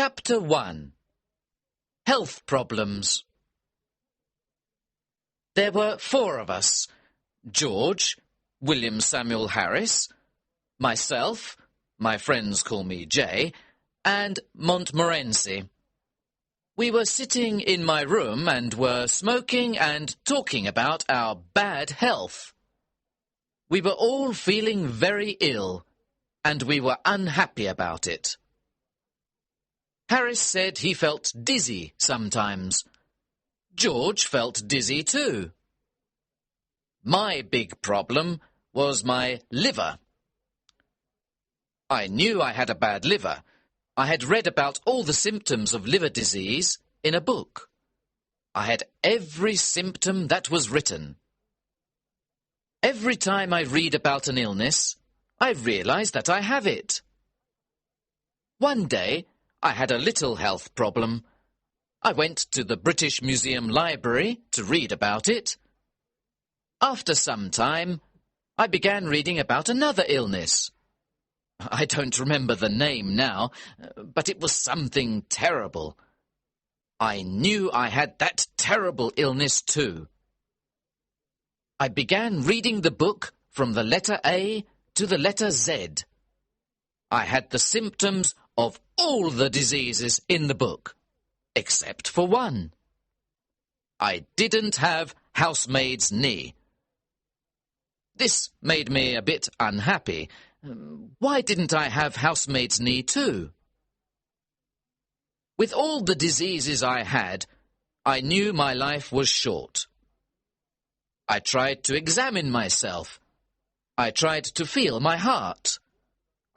Chapter 1. Health Problems. There were 4 of us: George, William Samuel Harris, myself, my friends call me Jay, and Montmorency. We were sitting in my room and were smoking and talking about our bad health. We were all feeling very ill, and we were unhappy about it. Harris said he felt dizzy sometimes. George felt dizzy too. My big problem was my liver. I knew I had a bad liver. I had read about all the symptoms of liver disease in a book. I had every symptom that was written. Every time I read about an illness, I realize that I have it. One day, I had a little health problem. I went to the British Museum Library to read about it. After some time, I began reading about another illness. I don't remember the name now, but it was something terrible. I knew I had that terrible illness too. I began reading the book from the letter A to the letter Z. I had the symptoms of all the diseases in the book, except for one. I didn't have housemaid's knee. This made me a bit unhappy. Why didn't I have housemaid's knee too? With all the diseases I had, I knew my life was short. I tried to examine myself. I tried to feel my heart.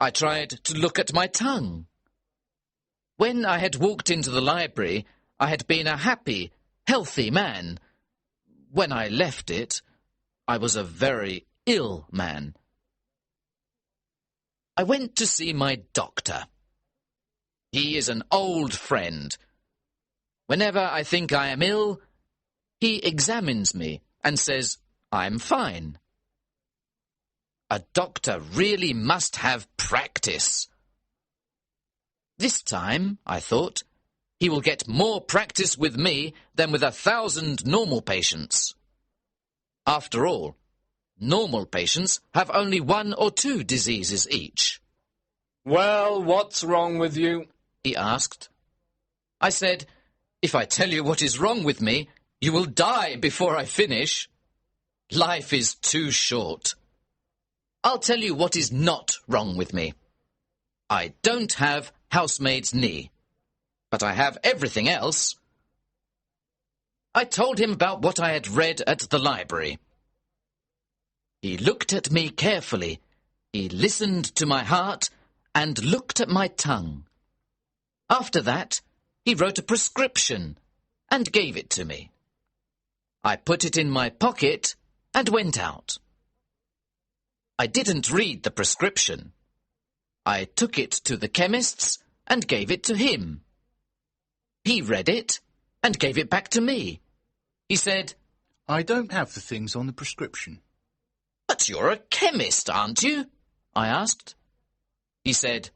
I tried to look at my tongue. When I had walked into the library, I had been a happy, healthy man. When I left it, I was a very ill man. I went to see my doctor. He is an old friend. Whenever I think I am ill, he examines me and says I'm fine. A doctor really must have practice. This time, I thought, he will get more practice with me than with 1,000 normal patients. After all, normal patients have only 1 or 2 diseases each. "Well, what's wrong with you?" he asked. I said, "If I tell you what is wrong with me, you will die before I finish. Life is too short. I'll tell you what is not wrong with me. I don't have housemaid's knee, but I have everything else." I told him about what I had read at the library. He looked at me carefully. He listened to my heart and looked at my tongue. After that, he wrote a prescription and gave it to me. I put it in my pocket and went out. I didn't read the prescription. I took it to the chemist's and gave it to him. He read it and gave it back to me. He said, "I don't have the things on the prescription." "But you're a chemist, aren't you?" I asked. He said,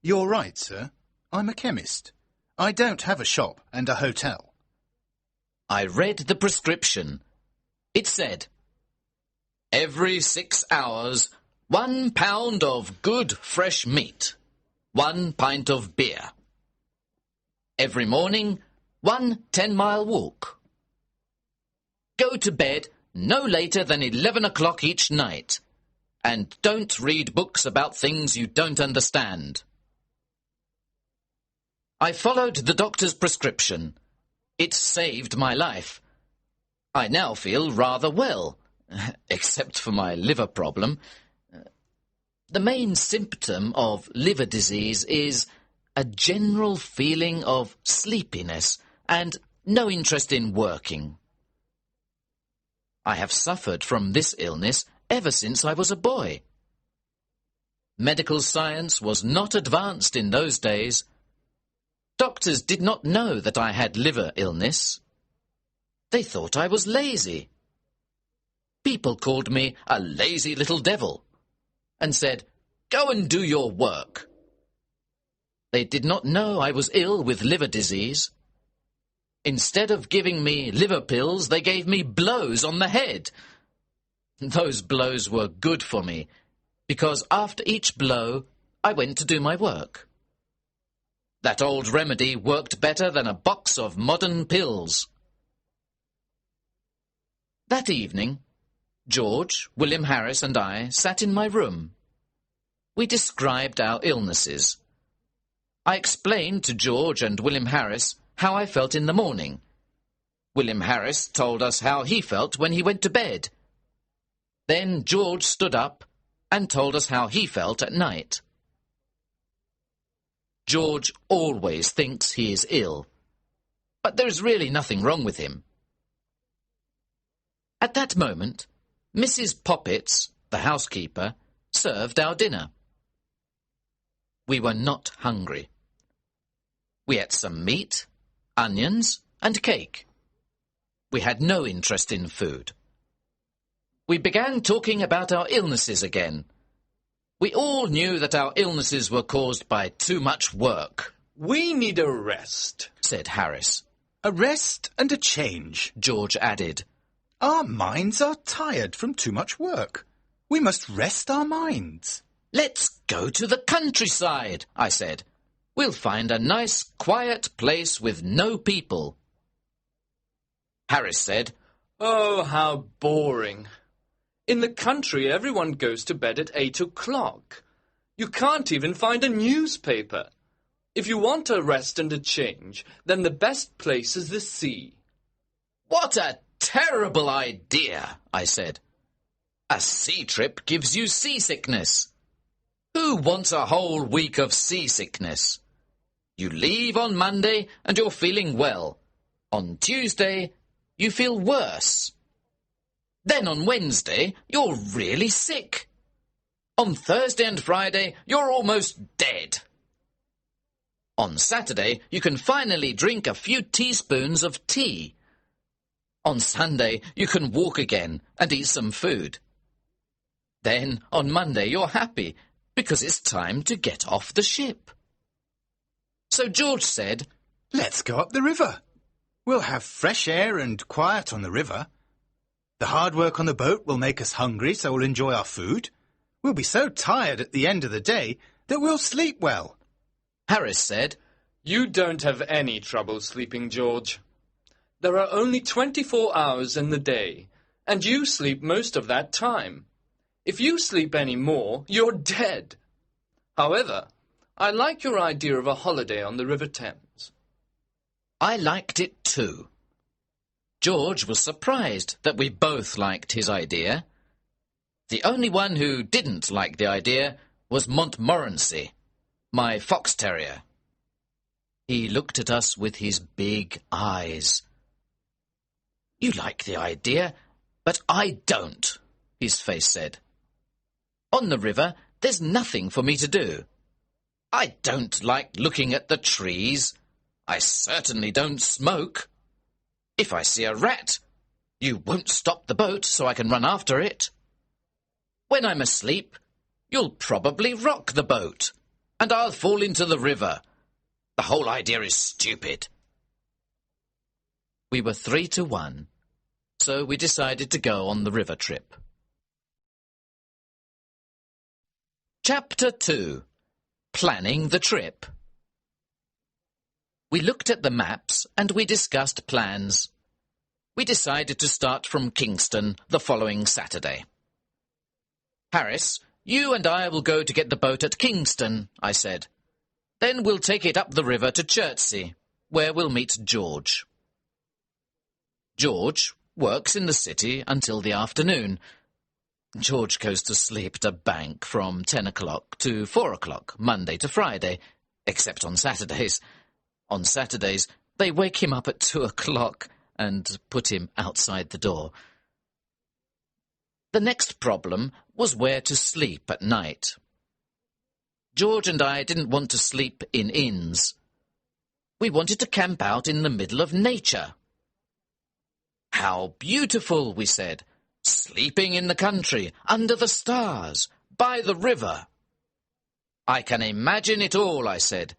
"You're right, sir. I'm a chemist. I don't have a shop and a hotel." I read the prescription. It said, "Every 6 hours, 1 pound of good fresh meat, 1 pint of beer. Every morning, 1 10-mile walk. Go to bed no later than 11 o'clock each night, and don't read books about things you don't understand." I followed the doctor's prescription. It saved my life. I now feel rather well, except for my liver problem. The main symptom of liver disease is a general feeling of sleepiness and no interest in working. I have suffered from this illness ever since I was a boy. Medical science was not advanced in those days. Doctors did not know that I had liver illness. They thought I was lazy. People called me a lazy little devil and said, "Go and do your work." They did not know I was ill with liver disease. Instead of giving me liver pills, they gave me blows on the head. Those blows were good for me, because after each blow, I went to do my work. That old remedy worked better than a box of modern pills. That evening, George, William Harris and I sat in my room. We described our illnesses. I explained to George and William Harris how I felt in the morning. William Harris told us how he felt when he went to bed. Then George stood up and told us how he felt at night. George always thinks he is ill, but there is really nothing wrong with him. At that moment, Mrs. Poppets, the housekeeper, served our dinner. We were not hungry. We ate some meat, onions, and cake. We had no interest in food. We began talking about our illnesses again. We all knew that our illnesses were caused by too much work. We need a rest, said Harris. A rest and a change, George added. Our minds are tired from too much work. We must rest our minds. Let's go to the countryside, I said. We'll find a nice, quiet place with no people. Harris said, Oh, how boring. In the country, everyone goes to bed at 8 o'clock. You can't even find a newspaper. If you want a rest and a change, then the best place is the sea. What a terrible idea, I said. A sea trip gives you seasickness. Who wants a whole week of seasickness? You leave on Monday and you're feeling well. On Tuesday, you feel worse. Then on Wednesday, you're really sick. On Thursday and Friday, you're almost dead. On Saturday, you can finally drink a few teaspoons of tea. On Sunday, you can walk again and eat some food. Then, on Monday, you're happy because it's time to get off the ship. So George said, Let's go up the river. We'll have fresh air and quiet on the river. The hard work on the boat will make us hungry, so we'll enjoy our food. We'll be so tired at the end of the day that we'll sleep well. Harris said, You don't have any trouble sleeping, George. There are only 24 hours in the day, and you sleep most of that time. If you sleep any more, you're dead. However, I like your idea of a holiday on the River Thames. I liked it too. George was surprised that we both liked his idea. The only one who didn't like the idea was Montmorency, my fox terrier. He looked at us with his big eyes. You like the idea, but I don't, his face said. On the river, there's nothing for me to do. I don't like looking at the trees. I certainly don't smoke. If I see a rat, you won't stop the boat so I can run after it. When I'm asleep, you'll probably rock the boat, and I'll fall into the river. The whole idea is stupid. We were 3-1, so we decided to go on the river trip. Chapter 2. Planning the trip. We looked at the maps and we discussed plans. We decided to start from Kingston the following Saturday. Harris, you and I will go to get the boat at Kingston, I said. Then we'll take it up the river to Chertsey, where we'll meet George. George works in the city until the afternoon. George goes to sleep at a bank from 10 o'clock to 4 o'clock, Monday to Friday, except on Saturdays. On Saturdays, they wake him up at 2 o'clock and put him outside the door. The next problem was where to sleep at night. George and I didn't want to sleep in inns. We wanted to camp out in the middle of nature. How beautiful, we said, sleeping in the country, under the stars, by the river. I can imagine it all, I said.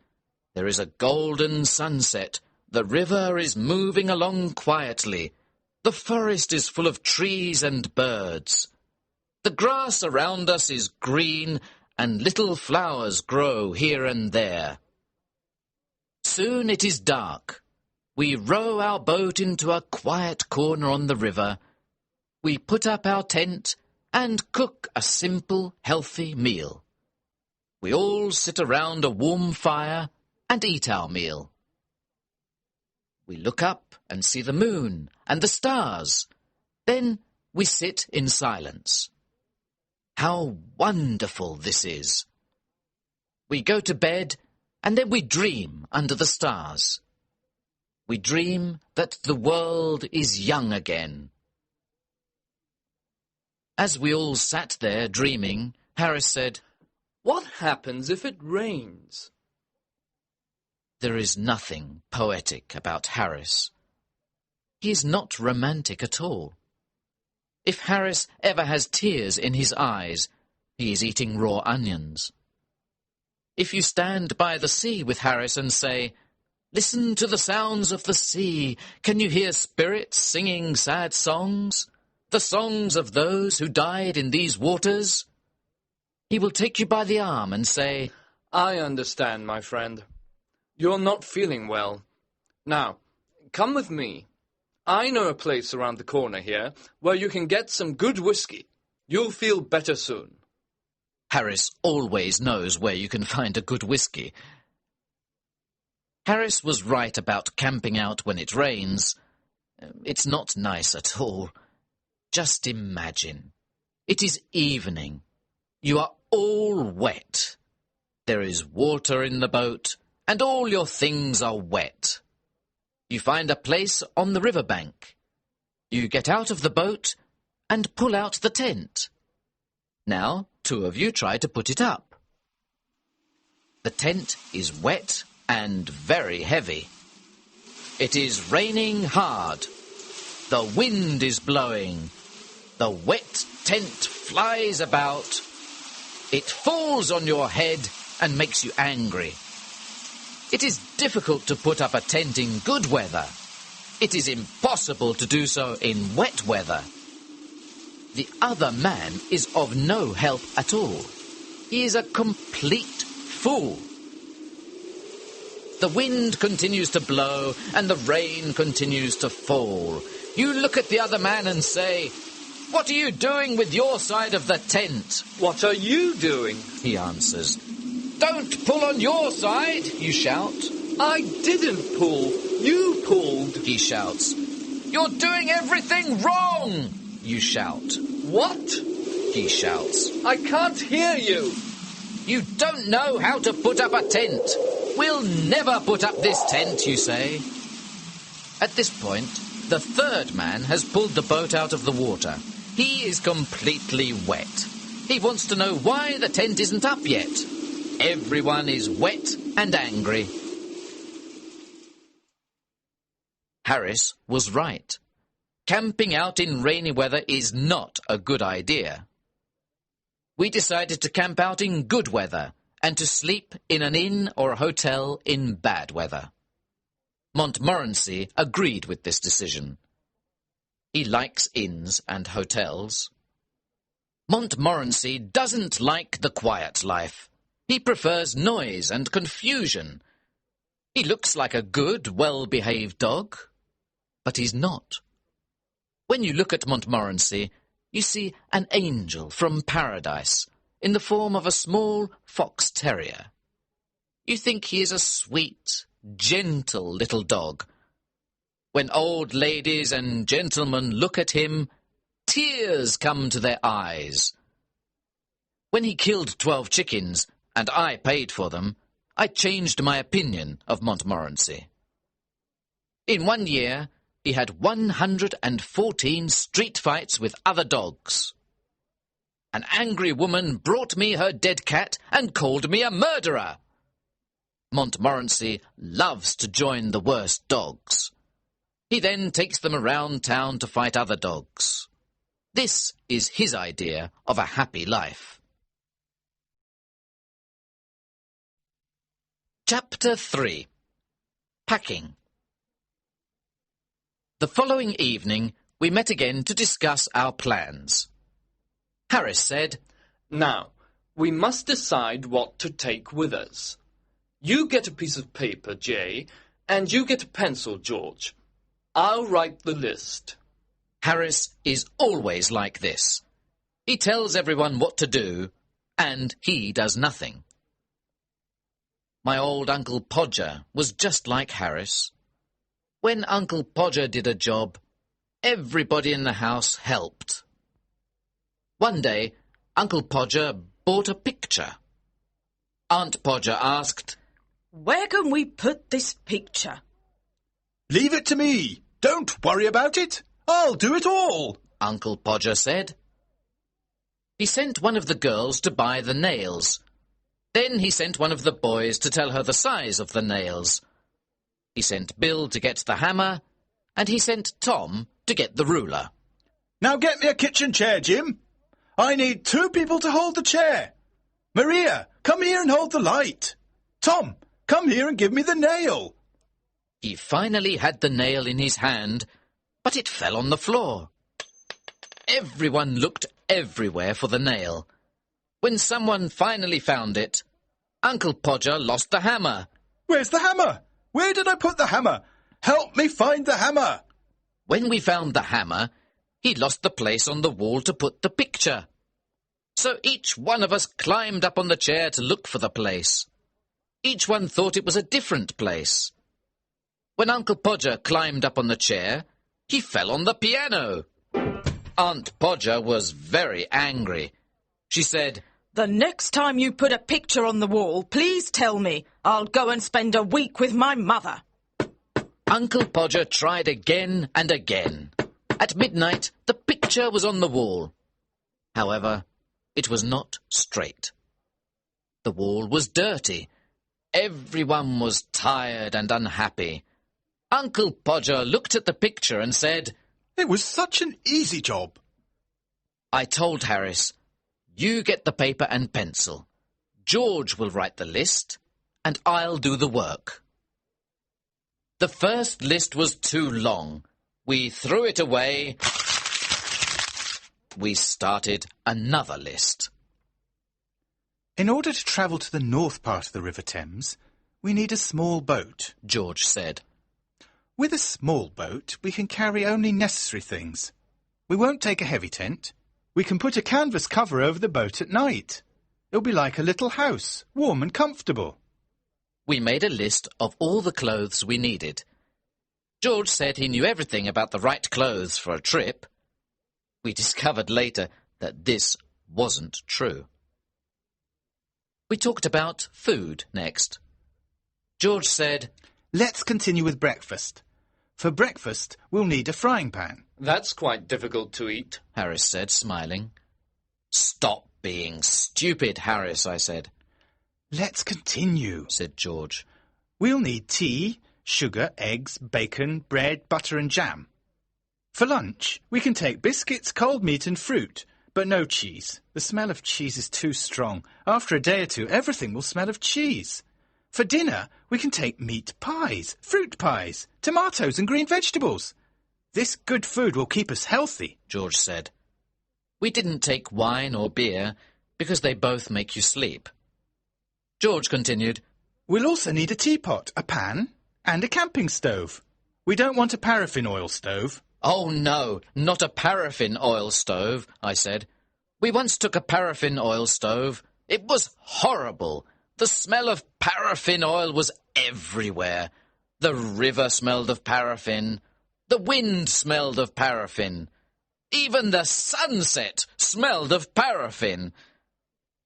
There is a golden sunset. The river is moving along quietly. The forest is full of trees and birds. The grass around us is green, and little flowers grow here and there. Soon it is dark. We row our boat into a quiet corner on the river. We put up our tent and cook a simple, healthy meal. We all sit around a warm fire and eat our meal. We look up and see the moon and the stars. Then we sit in silence. How wonderful this is! We go to bed and then we dream under the stars. We dream that the world is young again. As we all sat there dreaming, Harris said, "What happens if it rains?" There is nothing poetic about Harris. He is not romantic at all. If Harris ever has tears in his eyes, he is eating raw onions. If you stand by the sea with Harris and say, "Listen to the sounds of the sea. Can you hear spirits singing sad songs? The songs of those who died in these waters?" He will take you by the arm and say, "I understand, my friend. You're not feeling well. Now, come with me. I know a place around the corner here where you can get some good whiskey. You'll feel better soon." Harris always knows where you can find a good whiskey. Harris was right about camping out when it rains. It's not nice at all. Just imagine. It is evening. You are all wet. There is water in the boat, and all your things are wet. You find a place on the riverbank. You get out of the boat and pull out the tent. Now, 2 of you try to put it up. The tent is wet and very heavy. It is raining hard. The wind is blowing. The wet tent flies about. It falls on your head and makes you angry. It is difficult to put up a tent in good weather. It is impossible to do so in wet weather. The other man is of no help at all. He is a complete fool. The wind continues to blow and the rain continues to fall. You look at the other man and say, "What are you doing with your side of the tent?" "What are you doing?" he answers. "Don't pull on your side," you shout. "I didn't pull. You pulled," he shouts. "You're doing everything wrong," you shout. "What?" he shouts. "I can't hear you." "You don't know how to put up a tent. We'll never put up this tent," you say. At this point, the third man has pulled the boat out of the water. He is completely wet. He wants to know why the tent isn't up yet. Everyone is wet and angry. Harris was right. Camping out in rainy weather is not a good idea. We decided to camp out in good weather and to sleep in an inn or a hotel in bad weather. Montmorency agreed with this decision. He likes inns and hotels. Montmorency doesn't like the quiet life. He prefers noise and confusion. He looks like a good, well-behaved dog, but he's not. When you look at Montmorency, you see an angel from paradise in the form of a small fox terrier. You think he is a sweet, gentle little dog. When old ladies and gentlemen look at him, tears come to their eyes. When he killed 12 chickens, and I paid for them, I changed my opinion of Montmorency. In 1 year, he had 114 street fights with other dogs. An angry woman brought me her dead cat and called me a murderer. Montmorency loves to join the worst dogs. He then takes them around town to fight other dogs. This is his idea of a happy life. Chapter 3. Packing. The following evening, we met again to discuss our plans. Harris said, Now, we must decide what to take with us. You get a piece of paper, Jay, and you get a pencil, George. I'll write the list. Harris is always like this. He tells everyone what to do, and he does nothing. My old Uncle Podger was just like Harris. When Uncle Podger did a job, everybody in the house helped. One day, Uncle Podger bought a picture. Aunt Podger asked, "Where can we put this picture?" Leave it to me. Don't worry about it. I'll do it all, Uncle Podger said. He sent one of the girls to buy the nails. Then he sent one of the boys to tell her the size of the nails. He sent Bill to get the hammer, and he sent Tom to get the ruler. Now get me a kitchen chair, Jim. I need 2 people to hold the chair. Maria, come here and hold the light. Tom, come here and give me the nail. He finally had the nail in his hand, but it fell on the floor. Everyone looked everywhere for the nail. When someone finally found it, Uncle Podger lost the hammer. Where's the hammer? Where did I put the hammer? Help me find the hammer. When we found the hammer, he lost the place on the wall to put the picture. So each one of us climbed up on the chair to look for the place. Each one thought it was a different place. When Uncle Podger climbed up on the chair, he fell on the piano. Aunt Podger was very angry. She said, "The next time you put a picture on the wall, please tell me. I'll go and spend a week with my mother." Uncle Podger tried again and again. At midnight, the picture was on the wall. However, it was not straight. The wall was dirty. Everyone was tired and unhappy. Uncle Podger looked at the picture and said, It was such an easy job. I told Harris, "You get the paper and pencil. George will write the list, and I'll do the work." The first list was too long. We threw it away. We started another list. In order to travel to the north part of the River Thames, we need a small boat, George said. With a small boat, we can carry only necessary things. We won't take a heavy tent. We can put a canvas cover over the boat at night. It'll be like a little house, warm and comfortable. We made a list of all the clothes we needed. George said he knew everything about the right clothes for a trip. We discovered later that this wasn't true. We talked about food next. George said, Let's continue with breakfast. For breakfast, we'll need a frying pan. That's quite difficult to eat, Harris said, smiling. Stop being stupid, Harris, I said. Let's continue, said George. We'll need tea, sugar, eggs, bacon, bread, butter and jam. For lunch, we can take biscuits, cold meat and fruit, but no cheese. The smell of cheese is too strong. After a day or two, everything will smell of cheese. For dinner, we can take meat pies, fruit pies, tomatoes and green vegetables. This good food will keep us healthy, George said. We didn't take wine or beer because they both make you sleep. George continued, We'll also need a teapot, a pan and a camping stove. We don't want a paraffin oil stove. Oh, no, not a paraffin oil stove, I said. We once took a paraffin oil stove. It was horrible. The smell of paraffin oil was everywhere. The river smelled of paraffin. The wind smelled of paraffin. Even the sunset smelled of paraffin.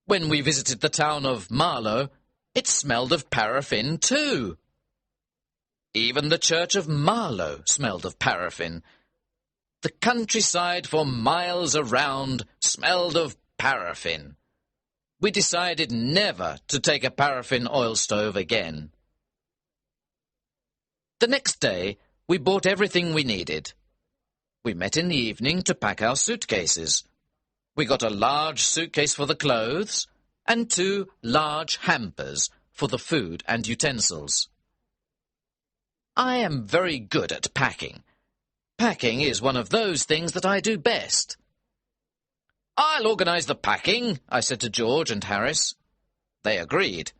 When we visited the town of Marlow, it smelled of paraffin too. Even the church of Marlow smelled of paraffin. The countryside for miles around smelled of paraffin. We decided never to take a paraffin oil stove again. The next day, we bought everything we needed. We met in the evening to pack our suitcases. We got a large suitcase for the clothes and 2 large hampers for the food and utensils. I am very good at packing. Packing is one of those things that I do best. "I'll organise the packing," I said to George and Harris. They agreed.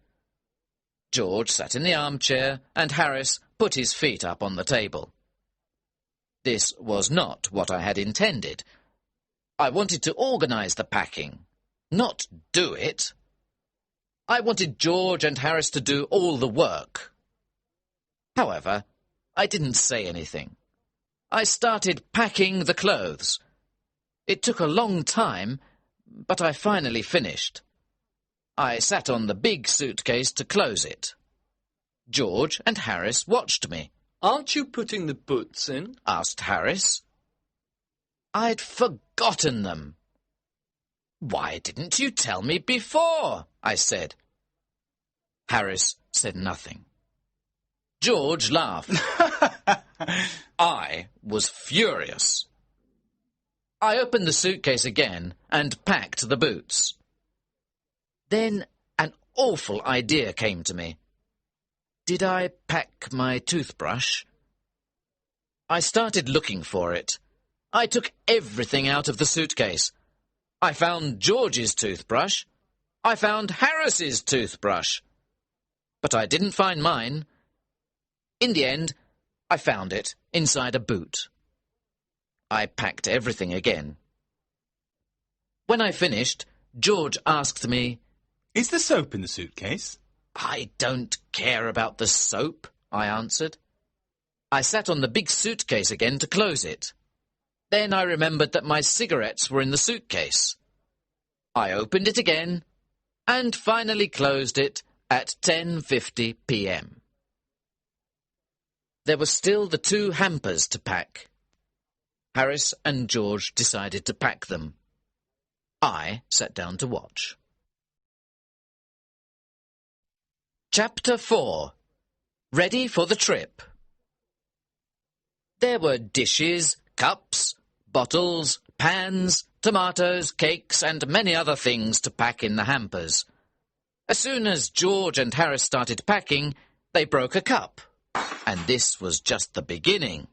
George sat in the armchair and Harris put his feet up on the table. This was not what I had intended. I wanted to organise the packing, not do it. I wanted George and Harris to do all the work. However, I didn't say anything. I started packing the clothes. It took a long time, but I finally finished. I sat on the big suitcase to close it. George and Harris watched me. "Aren't you putting the boots in?" asked Harris. I'd forgotten them. "Why didn't you tell me before?" I said. Harris said nothing. George laughed. I was furious. I opened the suitcase again and packed the boots. Then an awful idea came to me. Did I pack my toothbrush? I started looking for it. I took everything out of the suitcase. I found George's toothbrush. I found Harris's toothbrush. But I didn't find mine. In the end, I found it inside a boot. I packed everything again. When I finished, George asked me, "Is the soap in the suitcase?" "I don't care about the soap," I answered. I sat on the big suitcase again to close it. Then I remembered that my cigarettes were in the suitcase. I opened it again and finally closed it at 10:50 p.m. There were still the 2 hampers to pack. Harris and George decided to pack them. I sat down to watch. Chapter 4. Ready for the trip. There were dishes, cups, bottles, pans, tomatoes, cakes, and many other things to pack in the hampers. As soon as George and Harris started packing, they broke a cup. And this was just the beginning.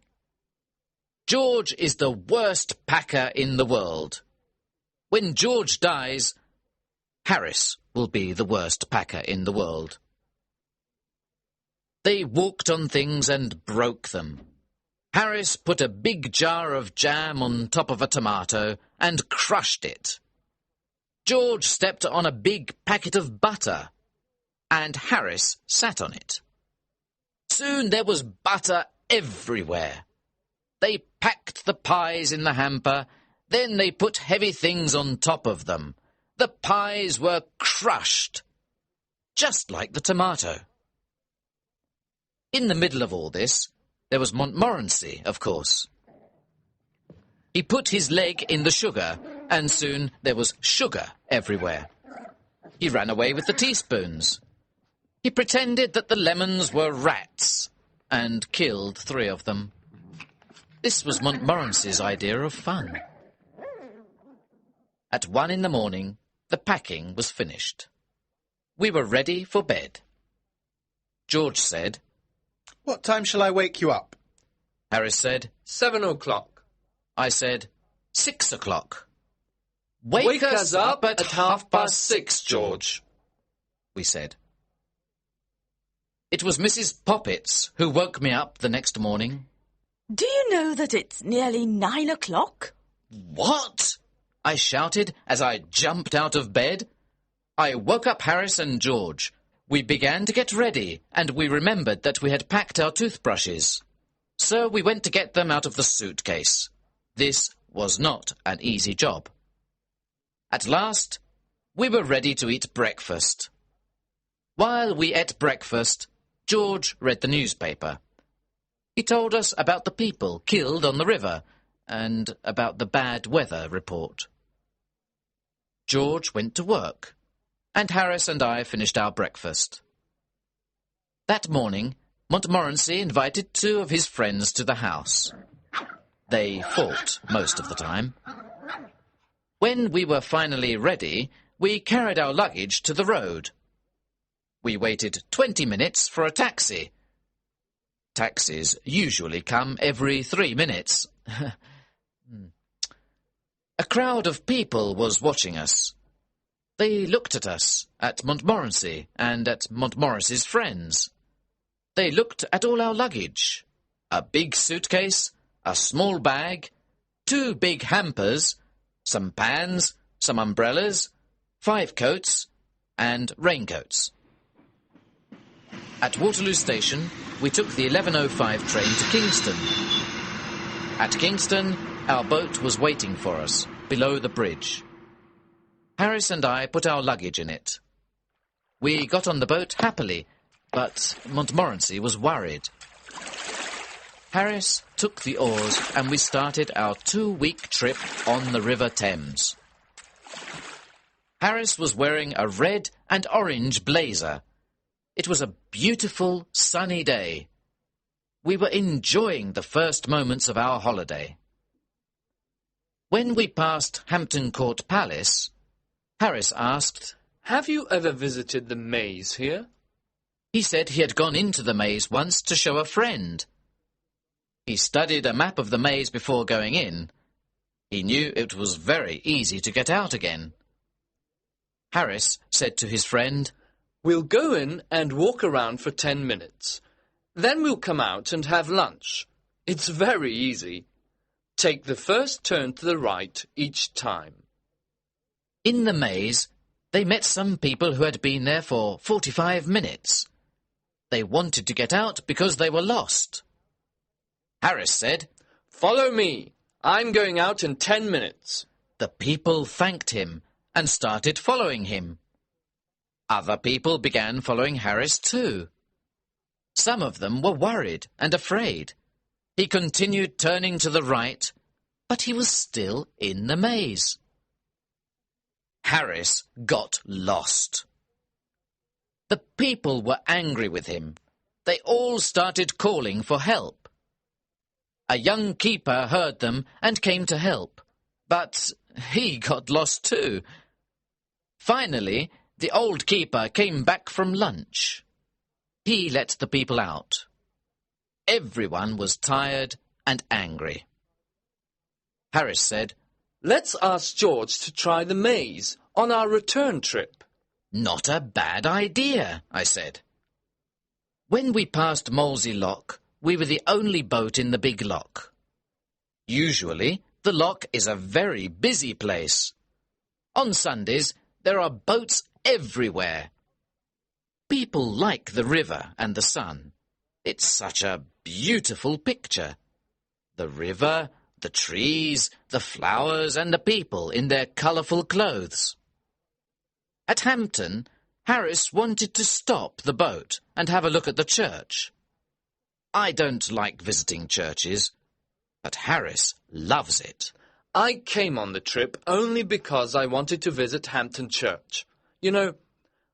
George is the worst packer in the world. When George dies, Harris will be the worst packer in the world. They walked on things and broke them. Harris put a big jar of jam on top of a tomato and crushed it. George stepped on a big packet of butter, and Harris sat on it. Soon there was butter everywhere. They packed the pies in the hamper, then they put heavy things on top of them. The pies were crushed, just like the tomato. In the middle of all this, there was Montmorency, of course. He put his leg in the sugar, and soon there was sugar everywhere. He ran away with the teaspoons. He pretended that the lemons were rats, and killed 3 of them. This was Montmorency's idea of fun. At 1 in the morning, the packing was finished. We were ready for bed. George said, "What time shall I wake you up?" Harris said, 7 o'clock. I said, 6 o'clock. Wake us up at 6:30, George, we said. It was Mrs. Poppets who woke me up the next morning. Do you know that it's nearly 9 o'clock? What? I shouted as I jumped out of bed. I woke up Harris and George. We began to get ready, and we remembered that we had packed our toothbrushes. So we went to get them out of the suitcase. This was not an easy job. At last, we were ready to eat breakfast. While we ate breakfast, George read the newspaper. He told us about the people killed on the river and about the bad weather report. George went to work, and Harris and I finished our breakfast. That morning, Montmorency invited 2 of his friends to the house. They fought most of the time. When we were finally ready, we carried our luggage to the road. We waited 20 minutes for a taxi. Taxis usually come every 3 minutes. A crowd of people was watching us. They looked at us, at Montmorency, and at Montmorency's friends. They looked at all our luggage. A big suitcase, a small bag, 2 big hampers, some pans, some umbrellas, 5 coats, and raincoats. At Waterloo Station, we took the 11:05 train to Kingston. At Kingston, our boat was waiting for us, below the bridge. Harris and I put our luggage in it. We got on the boat happily, but Montmorency was worried. Harris took the oars and we started our 2-week trip on the River Thames. Harris was wearing a red and orange blazer. It was a beautiful, sunny day. We were enjoying the first moments of our holiday. When we passed Hampton Court Palace, Harris asked, "Have you ever visited the maze here?" He said he had gone into the maze once to show a friend. He studied a map of the maze before going in. He knew it was very easy to get out again. Harris said to his friend, "We'll go in and walk around for 10 minutes. Then we'll come out and have lunch. It's very easy. Take the first turn to the right each time." In the maze, they met some people who had been there for 45 minutes. They wanted to get out because they were lost. Harris said, "Follow me. I'm going out in 10 minutes. The people thanked him and started following him. Other people began following Harris too. Some of them were worried and afraid. He continued turning to the right, but he was still in the maze. Harris got lost. The people were angry with him. They all started calling for help. A young keeper heard them and came to help, but he got lost too. Finally, the old keeper came back from lunch. He let the people out. Everyone was tired and angry. Harris said, "Let's ask George to try the maze on our return trip." "Not a bad idea," I said. When we passed Molesey Lock, we were the only boat in the big lock. Usually, the lock is a very busy place. On Sundays, there are boats everywhere. People like the river and the sun. It's such a beautiful picture. The river, the trees, the flowers and the people in their colourful clothes. At Hampton, Harris wanted to stop the boat and have a look at the church. I don't like visiting churches, but Harris loves it. I came on the trip only because I wanted to visit Hampton Church. You know,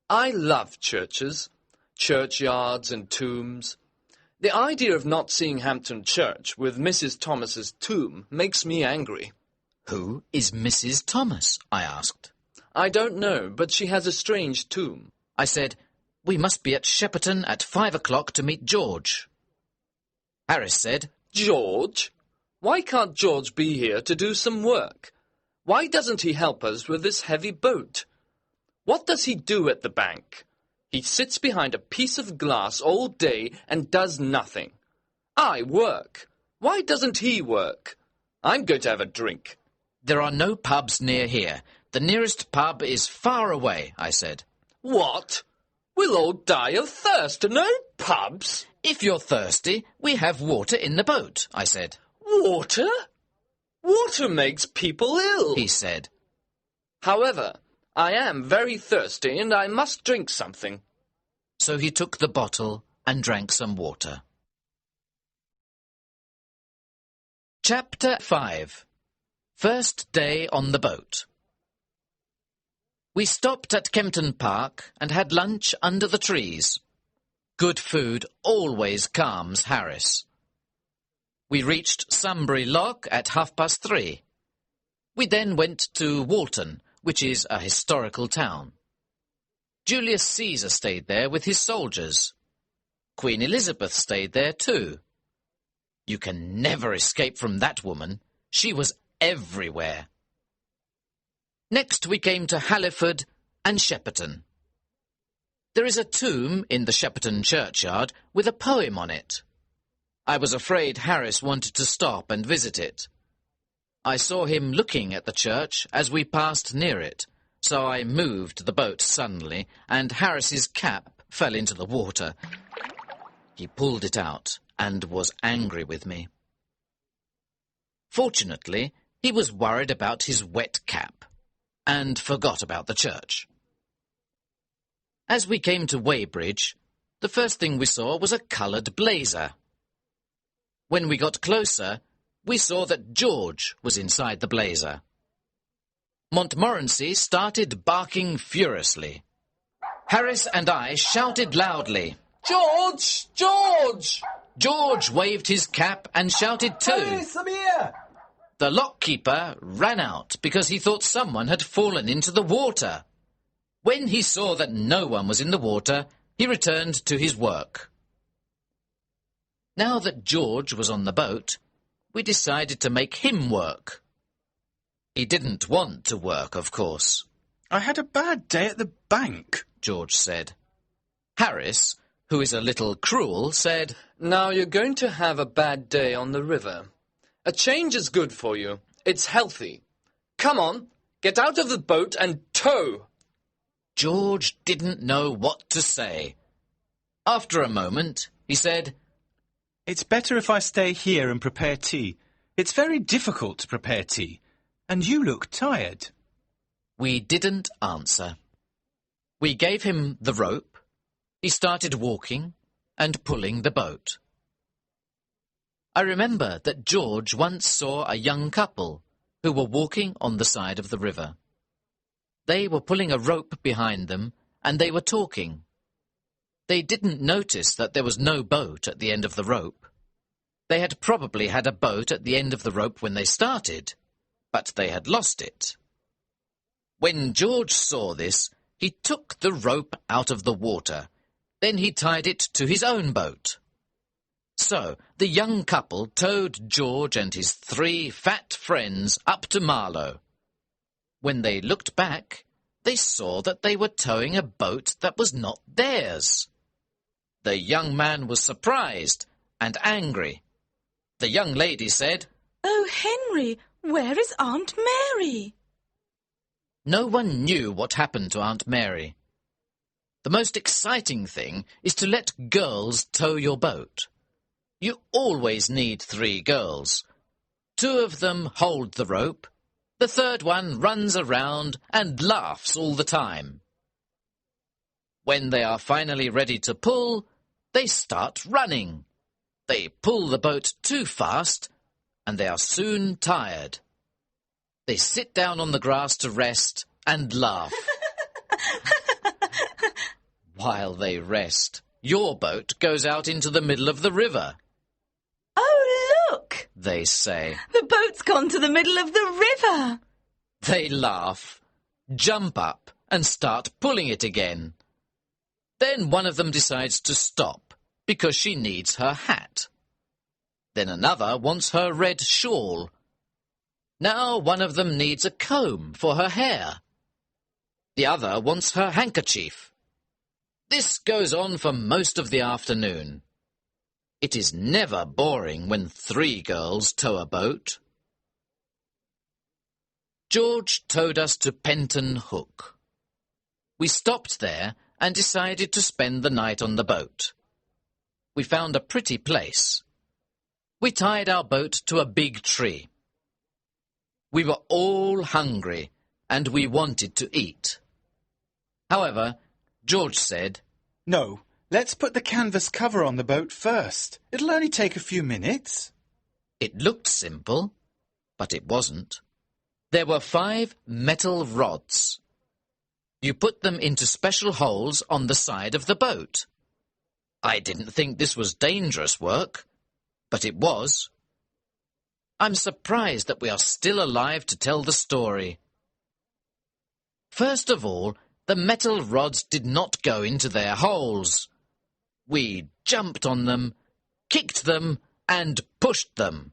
I love churches, churchyards and tombs. The idea of not seeing Hampton Church with Mrs. Thomas's tomb makes me angry. Who is Mrs. Thomas? I asked. I don't know, but she has a strange tomb. I said, we must be at Shepperton at 5 o'clock to meet George. Harris said, George? Why can't George be here to do some work? Why doesn't he help us with this heavy boat? What does he do at the bank? He sits behind a piece of glass all day and does nothing. I work. Why doesn't he work? I'm going to have a drink. There are no pubs near here. The nearest pub is far away, I said. What? We'll all die of thirst. No pubs? If you're thirsty, we have water in the boat, I said. Water? Water makes people ill, he said. However, I am very thirsty and I must drink something. So he took the bottle and drank some water. Chapter 5. First day on the boat. We stopped at Kempton Park and had lunch under the trees. Good food always calms Harris. We reached Sunbury Lock at 3:30. We then went to Walton, which is a historical town. Julius Caesar stayed there with his soldiers. Queen Elizabeth stayed there too. You can never escape from that woman. She was everywhere. Next we came to Halliford and Shepperton. There is a tomb in the Shepperton churchyard with a poem on it. I was afraid Harris wanted to stop and visit it. I saw him looking at the church as we passed near it, so I moved the boat suddenly, and Harris's cap fell into the water. He pulled it out and was angry with me. Fortunately, he was worried about his wet cap and forgot about the church. As we came to Weybridge, the first thing we saw was a coloured blazer. When we got closer, we saw that George was inside the blazer. Montmorency started barking furiously. Harris and I shouted loudly, George! George! George waved his cap and shouted too. Hey, some here! The lockkeeper ran out because he thought someone had fallen into the water. When he saw that no one was in the water, he returned to his work. Now that George was on the boat, we decided to make him work. He didn't want to work, of course. I had a bad day at the bank, George said. Harris, who is a little cruel, said, Now you're going to have a bad day on the river. A change is good for you. It's healthy. Come on, get out of the boat and tow. George didn't know what to say. After a moment, he said, It's better if I stay here and prepare tea. It's very difficult to prepare tea, and you look tired. We didn't answer. We gave him the rope. He started walking and pulling the boat. I remember that George once saw a young couple who were walking on the side of the river. They were pulling a rope behind them, and they were talking. They didn't notice that there was no boat at the end of the rope. They had probably had a boat at the end of the rope when they started, but they had lost it. When George saw this, he took the rope out of the water. Then he tied it to his own boat. So the young couple towed George and his 3 fat friends up to Marlow. When they looked back, they saw that they were towing a boat that was not theirs. The young man was surprised and angry. The young lady said, Oh, Henry, where is Aunt Mary? No one knew what happened to Aunt Mary. The most exciting thing is to let girls tow your boat. You always need 3 girls. 2 of them hold the rope. The third one runs around and laughs all the time. When they are finally ready to pull, they start running. They pull the boat too fast, and they are soon tired. They sit down on the grass to rest and laugh. While they rest, your boat goes out into the middle of the river. Oh, look! They say. The boat's gone to the middle of the river. They laugh, jump up, and start pulling it again. Then one of them decides to stop because she needs her hat. Then another wants her red shawl. Now one of them needs a comb for her hair. The other wants her handkerchief. This goes on for most of the afternoon. It is never boring when 3 girls tow a boat. George towed us to Penton Hook. We stopped there and decided to spend the night on the boat. We found a pretty place. We tied our boat to a big tree. We were all hungry and we wanted to eat. However, George said, No, let's put the canvas cover on the boat first. It'll only take a few minutes. It looked simple, but it wasn't. There were 5 metal rods. You put them into special holes on the side of the boat. I didn't think this was dangerous work, but it was. I'm surprised that we are still alive to tell the story. First of all, The metal rods did not go into their holes. We jumped on them, kicked them, and pushed them.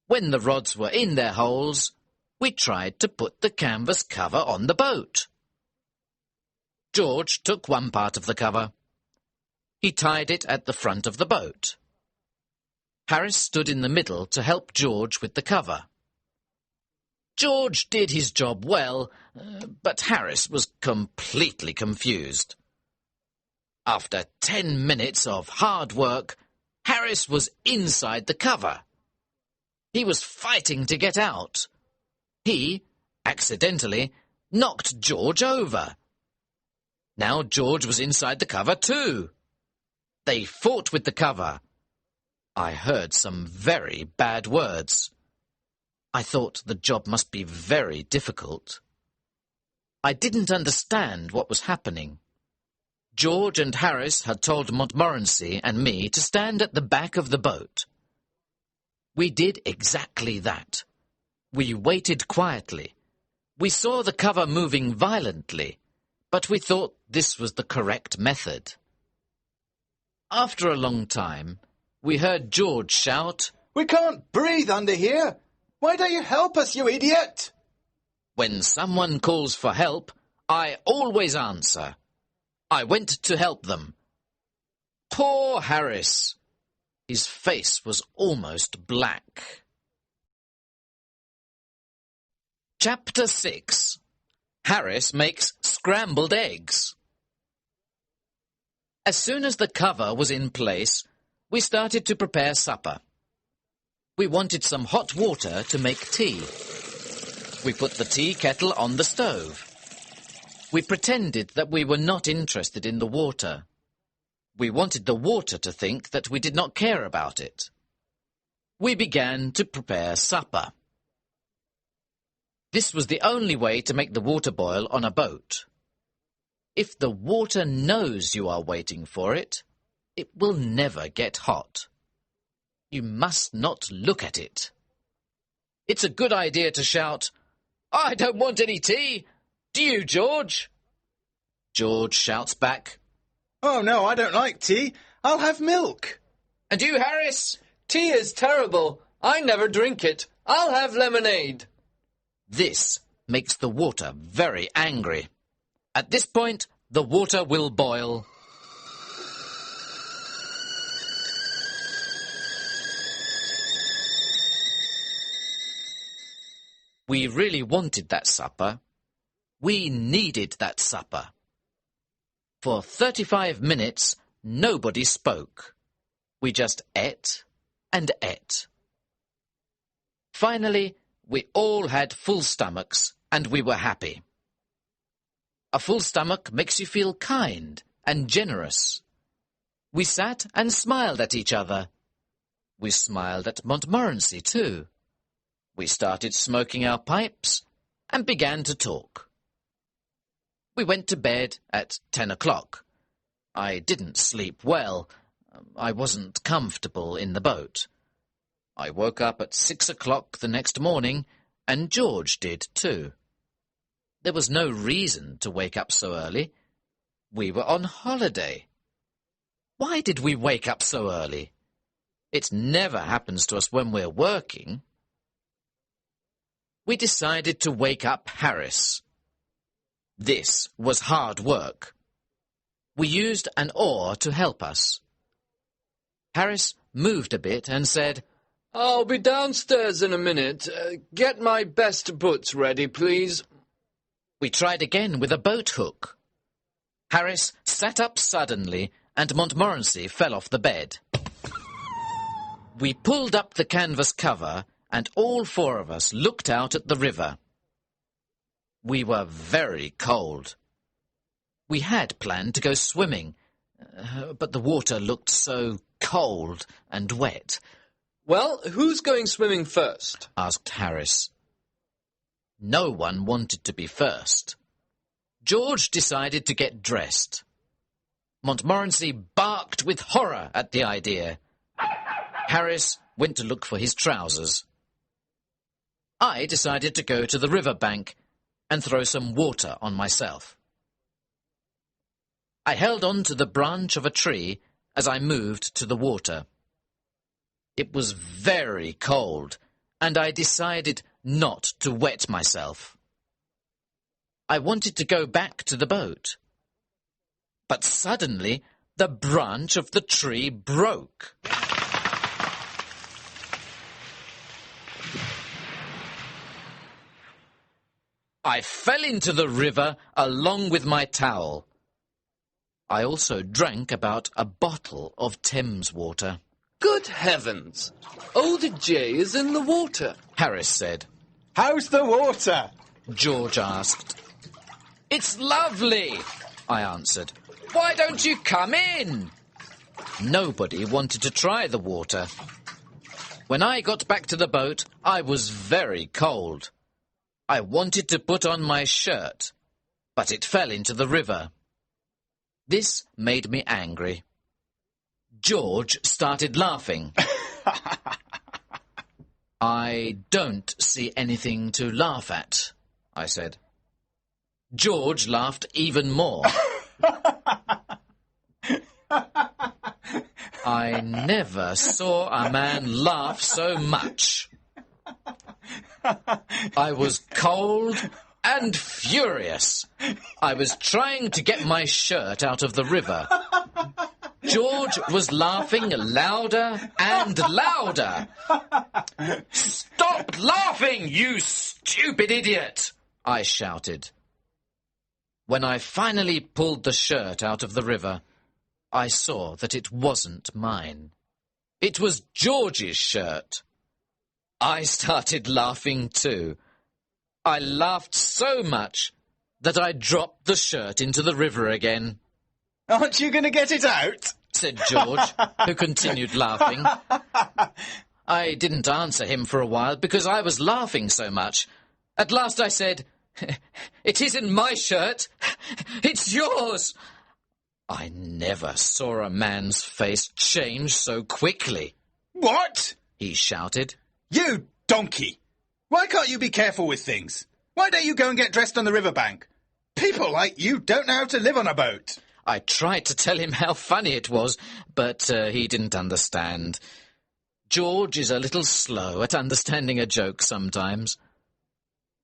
When the rods were in their holes, we tried to put the canvas cover on the boat. George took one part of the cover. He tied it at the front of the boat. Harris stood in the middle to help George with the cover. George did his job well, but Harris was completely confused. After 10 minutes of hard work, Harris was inside the cover. He was fighting to get out. He, accidentally, knocked George over. Now George was inside the cover too. They fought with the cover. I heard some very bad words. I thought the job must be very difficult. I didn't understand what was happening. George and Harris had told Montmorency and me to stand at the back of the boat. We did exactly that. We waited quietly. We saw the cover moving violently, but we thought this was the correct method. After a long time, we heard George shout, "We can't breathe under here! Why don't you help us, you idiot?" When someone calls for help, I always answer. I went to help them. Poor Harris! His face was almost black. Chapter 6. Harris makes scrambled eggs. As soon as the cover was in place, we started to prepare supper. We wanted some hot water to make tea. We put the tea kettle on the stove. We pretended that we were not interested in the water. We wanted the water to think that we did not care about it. We began to prepare supper. This was the only way to make the water boil on a boat. If the water knows you are waiting for it, it will never get hot. You must not look at it. It's a good idea to shout, "I don't want any tea! Do you, George?" George shouts back, "Oh no, I don't like tea. I'll have milk." "And you, Harris?" Tea is terrible. I never drink it. I'll have lemonade. This makes the water very angry. At this point, the water will boil. We really wanted that supper. We needed that supper. For 35 minutes, nobody spoke. We just ate and ate. Finally, we all had full stomachs and we were happy. A full stomach makes you feel kind and generous. We sat and smiled at each other. We smiled at Montmorency too. We started smoking our pipes and began to talk. We went to bed at 10 o'clock. I didn't sleep well. I wasn't comfortable in the boat. I woke up at 6 o'clock the next morning, and George did too. There was no reason to wake up so early. We were on holiday. Why did we wake up so early? It never happens to us when we're working. We decided to wake up Harris. This was hard work. We used an oar to help us. Harris moved a bit and said, I'll be downstairs in a minute. Get my best boots ready, please. We tried again with a boat hook. Harris sat up suddenly and Montmorency fell off the bed. We pulled up the canvas cover and all four of us looked out at the river. We were very cold. We had planned to go swimming, but the water looked so cold and wet. Well, who's going swimming first? Asked Harris. No one wanted to be first. George decided to get dressed. Montmorency barked with horror at the idea. Harris went to look for his trousers. I decided to go to the river bank and throw some water on myself. I held on to the branch of a tree as I moved to the water. It was very cold, and I decided not to wet myself. I wanted to go back to the boat. But suddenly, the branch of the tree broke. I fell into the river along with my towel. I also drank about a bottle of Thames water. Good heavens! Old J is in the water, Harris said. How's the water? George asked. It's lovely, I answered. Why don't you come in? Nobody wanted to try the water. When I got back to the boat, I was very cold. I wanted to put on my shirt, but it fell into the river. This made me angry. George started laughing. I don't see anything to laugh at, I said. George laughed even more. I never saw a man laugh so much. I was cold and furious. I was trying to get my shirt out of the river. George was laughing louder and louder. Stop laughing, you stupid idiot! I shouted. When I finally pulled the shirt out of the river, I saw that it wasn't mine. It was George's shirt. I started laughing too. I laughed so much that I dropped the shirt into the river again. Aren't you going to get it out? Said George, who continued laughing. I didn't answer him for a while because I was laughing so much. At last I said, It isn't my shirt. It's yours. I never saw a man's face change so quickly. What? He shouted. You donkey! Why can't you be careful with things? Why don't you go and get dressed on the riverbank? People like you don't know how to live on a boat. I tried to tell him how funny it was, but he didn't understand. George is a little slow at understanding a joke sometimes.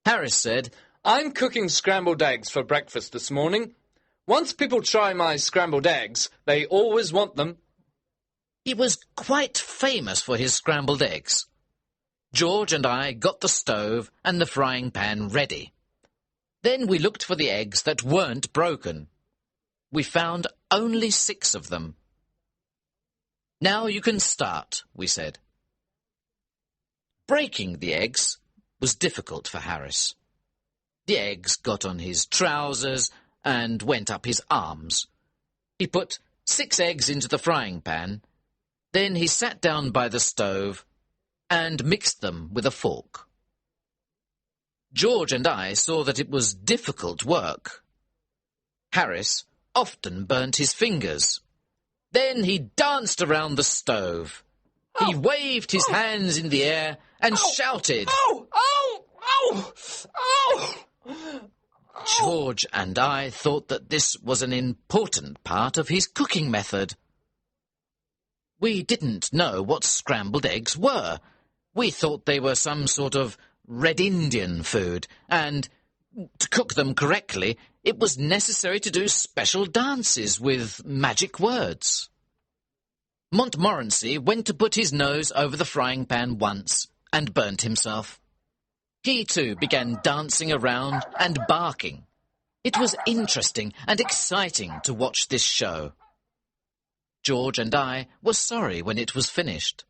Harris said, I'm cooking scrambled eggs for breakfast this morning. Once people try my scrambled eggs, they always want them. He was quite famous for his scrambled eggs. George and I got the stove and the frying pan ready. Then we looked for the eggs that weren't broken. We found only 6 of them. Now you can start, we said. Breaking the eggs was difficult for Harris. The eggs got on his trousers and went up his arms. He put 6 eggs into the frying pan. Then he sat down by the stove and mixed them with a fork. George and I saw that it was difficult work. Harris often burnt his fingers. Then he danced around the stove. He waved his hands in the air and shouted. Ow! Ow! Ow! Ow! George and I thought that this was an important part of his cooking method. We didn't know what scrambled eggs were. We thought they were some sort of Red Indian food, and to cook them correctly, it was necessary to do special dances with magic words. Montmorency went to put his nose over the frying pan once and burnt himself. He too began dancing around and barking. It was interesting and exciting to watch this show. George and I were sorry when it was finished.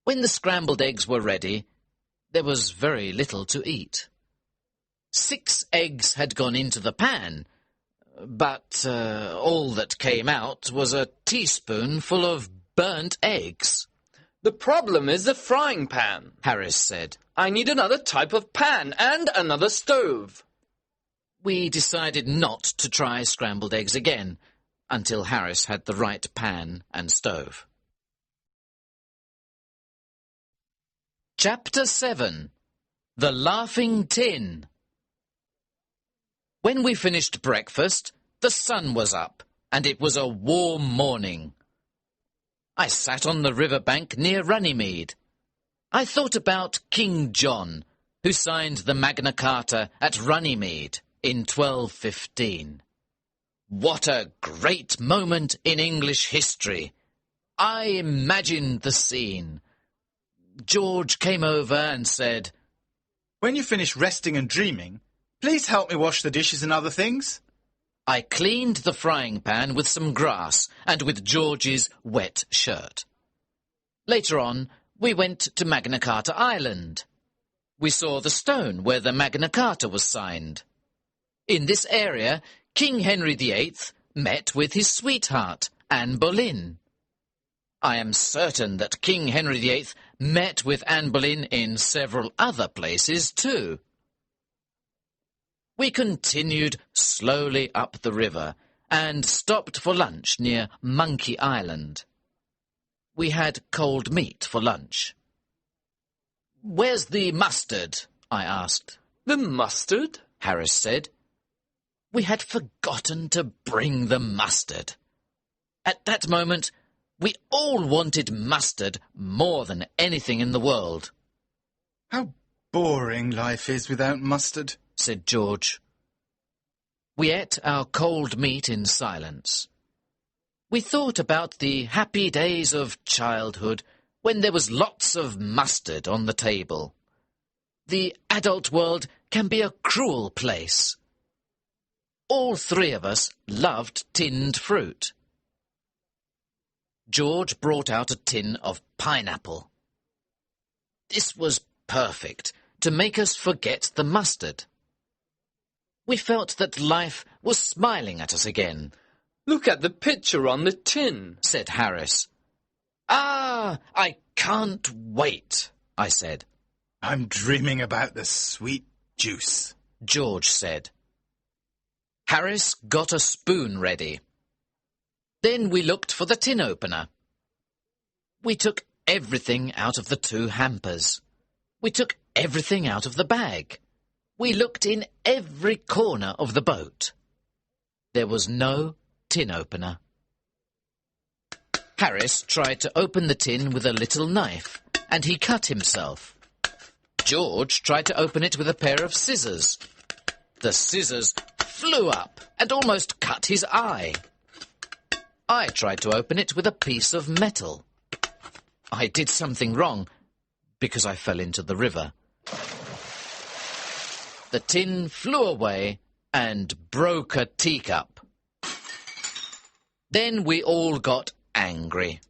When the scrambled eggs were ready, there was very little to eat. 6 eggs had gone into the pan, but all that came out was a teaspoon full of burnt eggs. The problem is the frying pan, Harris said. I need another type of pan and another stove. We decided not to try scrambled eggs again until Harris had the right pan and stove. Chapter 7. The Laughing Tin. When we finished breakfast, The sun was up, and it was a warm morning. I sat on the river bank near Runnymede. I thought about King John, who signed the Magna Carta at Runnymede in 1215. What a great moment in English history! I imagined the scene. George came over and said, "When you finish resting and dreaming, please help me wash the dishes and other things." I cleaned the frying pan with some grass and with George's wet shirt. Later on, we went to Magna Carta Island. We saw the stone where the Magna Carta was signed. In this area, King Henry VIII met with his sweetheart, Anne Boleyn. I am certain that King Henry VIII met with Anne Boleyn in several other places too. We continued slowly up the river and stopped for lunch near Monkey Island. We had cold meat for lunch. "Where's the mustard?" I asked. The mustard? Harris said. We had forgotten to bring the mustard. At that moment, we all wanted mustard more than anything in the world. "How boring life is without mustard," said George. We ate our cold meat in silence. We thought about the happy days of childhood when there was lots of mustard on the table. The adult world can be a cruel place. All three of us loved tinned fruit. George brought out a tin of pineapple. This was perfect to make us forget the mustard. We felt that life was smiling at us again. Look at the picture on the tin, said Harris. "Ah, I can't wait," I said. "I'm dreaming about the sweet juice," George said. Harris got a spoon ready. Then we looked for the tin opener. We took everything out of the two hampers. We took everything out of the bag. We looked in every corner of the boat. There was no tin opener. Harris tried to open the tin with a little knife, and he cut himself. George tried to open it with a pair of scissors. The scissors flew up and almost cut his eye. I tried to open it with a piece of metal. I did something wrong because I fell into the river. The tin flew away and broke a teacup. Then we all got angry.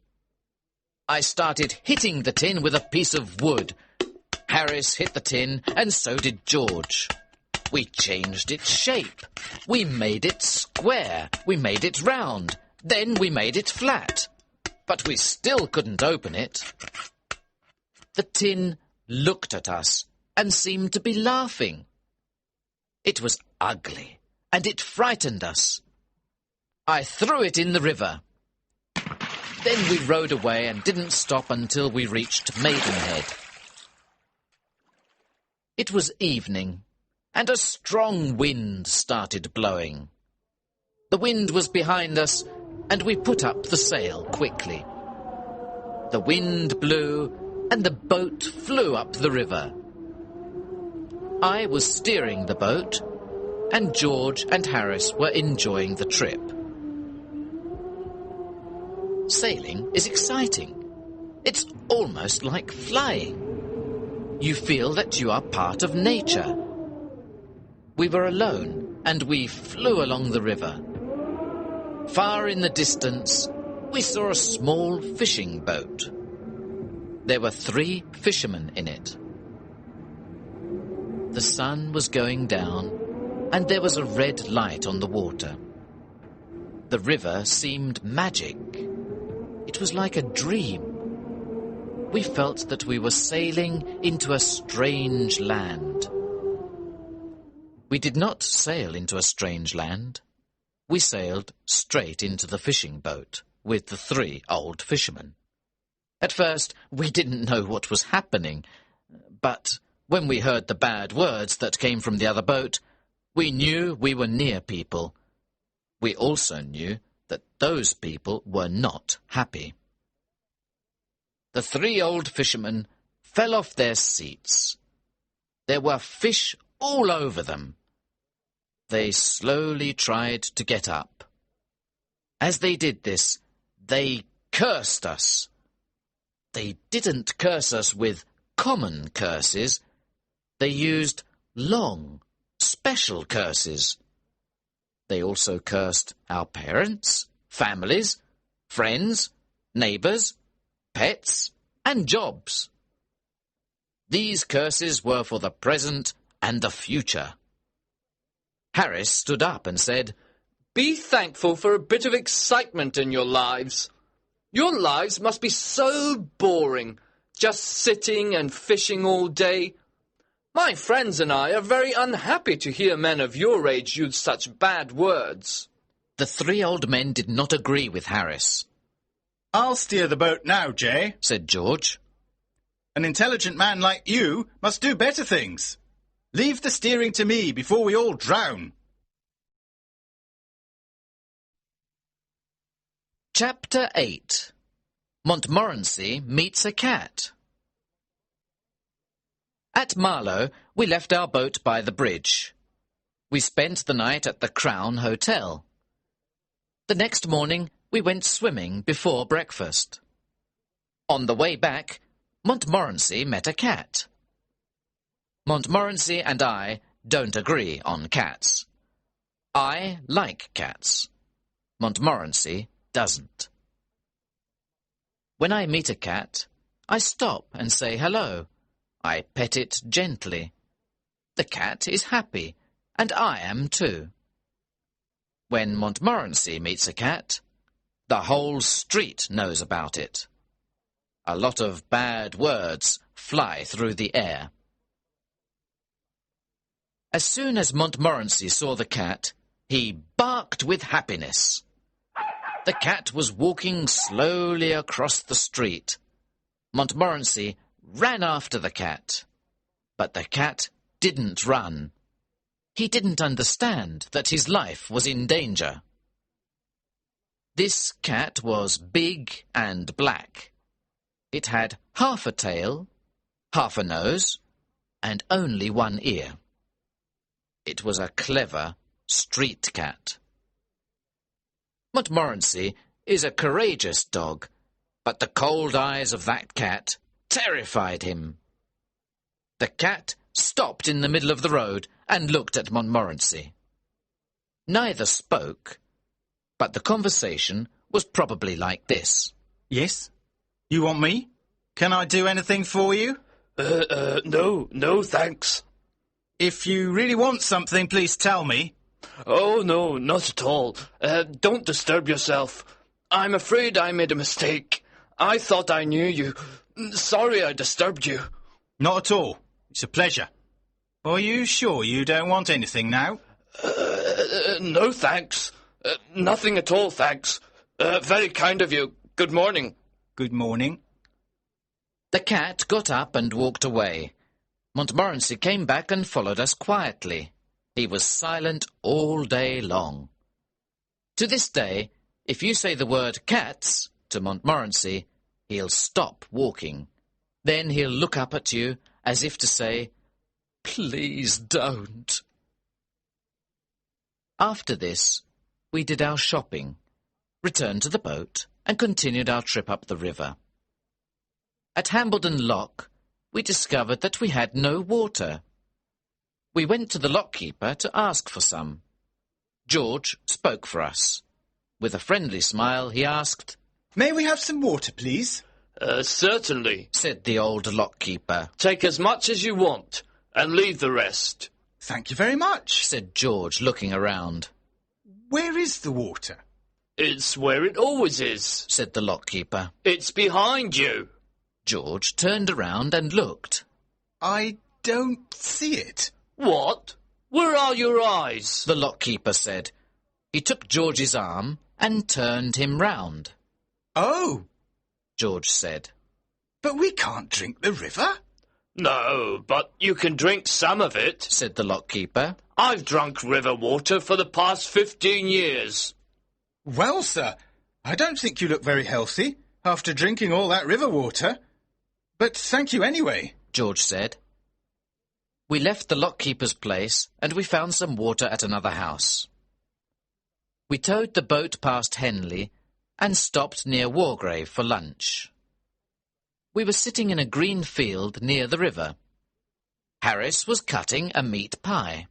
I started hitting the tin with a piece of wood. Harris hit the tin, and so did George. We changed its shape. We made it square. We made it round. Then we made it flat. But we still couldn't open it. The tin looked at us and seemed to be laughing. It was ugly, and it frightened us. I threw it in the river. Then we rowed away and didn't stop until we reached Maidenhead. It was evening, and a strong wind started blowing. The wind was behind us, and we put up the sail quickly. The wind blew, and the boat flew up the river. I was steering the boat, and George and Harris were enjoying the trip. Sailing is exciting. It's almost like flying. You feel that you are part of nature. We were alone, and we flew along the river. Far in the distance, we saw a small fishing boat. There were 3 fishermen in it. The sun was going down, and there was a red light on the water. The river seemed magic. It was like a dream. We felt that we were sailing into a strange land. We did not sail into a strange land. We sailed straight into the fishing boat with the 3 old fishermen. At first, we didn't know what was happening, but when we heard the bad words that came from the other boat, we knew we were near people. We also knew that those people were not happy. The 3 old fishermen fell off their seats. There were fish all over them. They slowly tried to get up. As they did this, they cursed us. They didn't curse us with common curses. They used long, special curses. They also cursed our parents, families, friends, neighbours, pets, and jobs. These curses were for the present and the future. Harris stood up and said, Be thankful for a bit of excitement in your lives. Your lives must be so boring, just sitting and fishing all day. My friends and I are very unhappy to hear men of your age use such bad words. The 3 old men did not agree with Harris. I'll steer the boat now, Jay, said George. An intelligent man like you must do better things. Leave the steering to me before we all drown. Chapter 8. Montmorency meets a cat. At Marlow, we left our boat by the bridge. We spent the night at the Crown Hotel. The next morning, we went swimming before breakfast. On the way back, Montmorency met a cat. Montmorency and I don't agree on cats. I like cats. Montmorency doesn't. When I meet a cat, I stop and say hello. I pet it gently. The cat is happy, and I am too. When Montmorency meets a cat, the whole street knows about it. A lot of bad words fly through the air. As soon as Montmorency saw the cat, he barked with happiness. The cat was walking slowly across the street. Montmorency ran after the cat, but the cat didn't run. He didn't understand that his life was in danger. This cat was big and black. It had half a tail, half a nose, and only 1 ear. It was a clever street cat. Montmorency is a courageous dog, but the cold eyes of that cat terrified him. The cat stopped in the middle of the road and looked at Montmorency. Neither spoke, but the conversation was probably like this. Yes? You want me? Can I do anything for you? No, thanks. If you really want something, please tell me. Oh, no, not at all. Don't disturb yourself. I'm afraid I made a mistake. I thought I knew you. Sorry I disturbed you. Not at all. It's a pleasure. Are you sure you don't want anything now? No, thanks. Nothing at all, thanks. Very kind of you. Good morning. Good morning. The cat got up and walked away. Montmorency came back and followed us quietly. He was silent all day long. To this day, if you say the word cats to Montmorency, he'll stop walking. Then he'll look up at you as if to say, "Please don't." After this, we did our shopping, returned to the boat, and continued our trip up the river. At Hambledon Lock, we discovered that we had no water. We went to the lockkeeper to ask for some. George spoke for us. With a friendly smile, he asked, "May we have some water, please?" Certainly, said the old lockkeeper. Take as much as you want, and leave the rest. Thank you very much, said George, looking around. Where is the water? It's where it always is, said the lockkeeper. It's behind you. George turned around and looked. I don't see it. What? Where are your eyes? The lockkeeper said. He took George's arm and turned him round. Oh, George said. But we can't drink the river. No, but you can drink some of it, said the lockkeeper. I've drunk river water for the past 15 years. Well, sir, I don't think you look very healthy after drinking all that river water. But thank you anyway, George said. We left the lockkeeper's place and we found some water at another house. We towed the boat past Henley and stopped near Wargrave for lunch. We were sitting in a green field near the river. Harris was cutting a meat pie.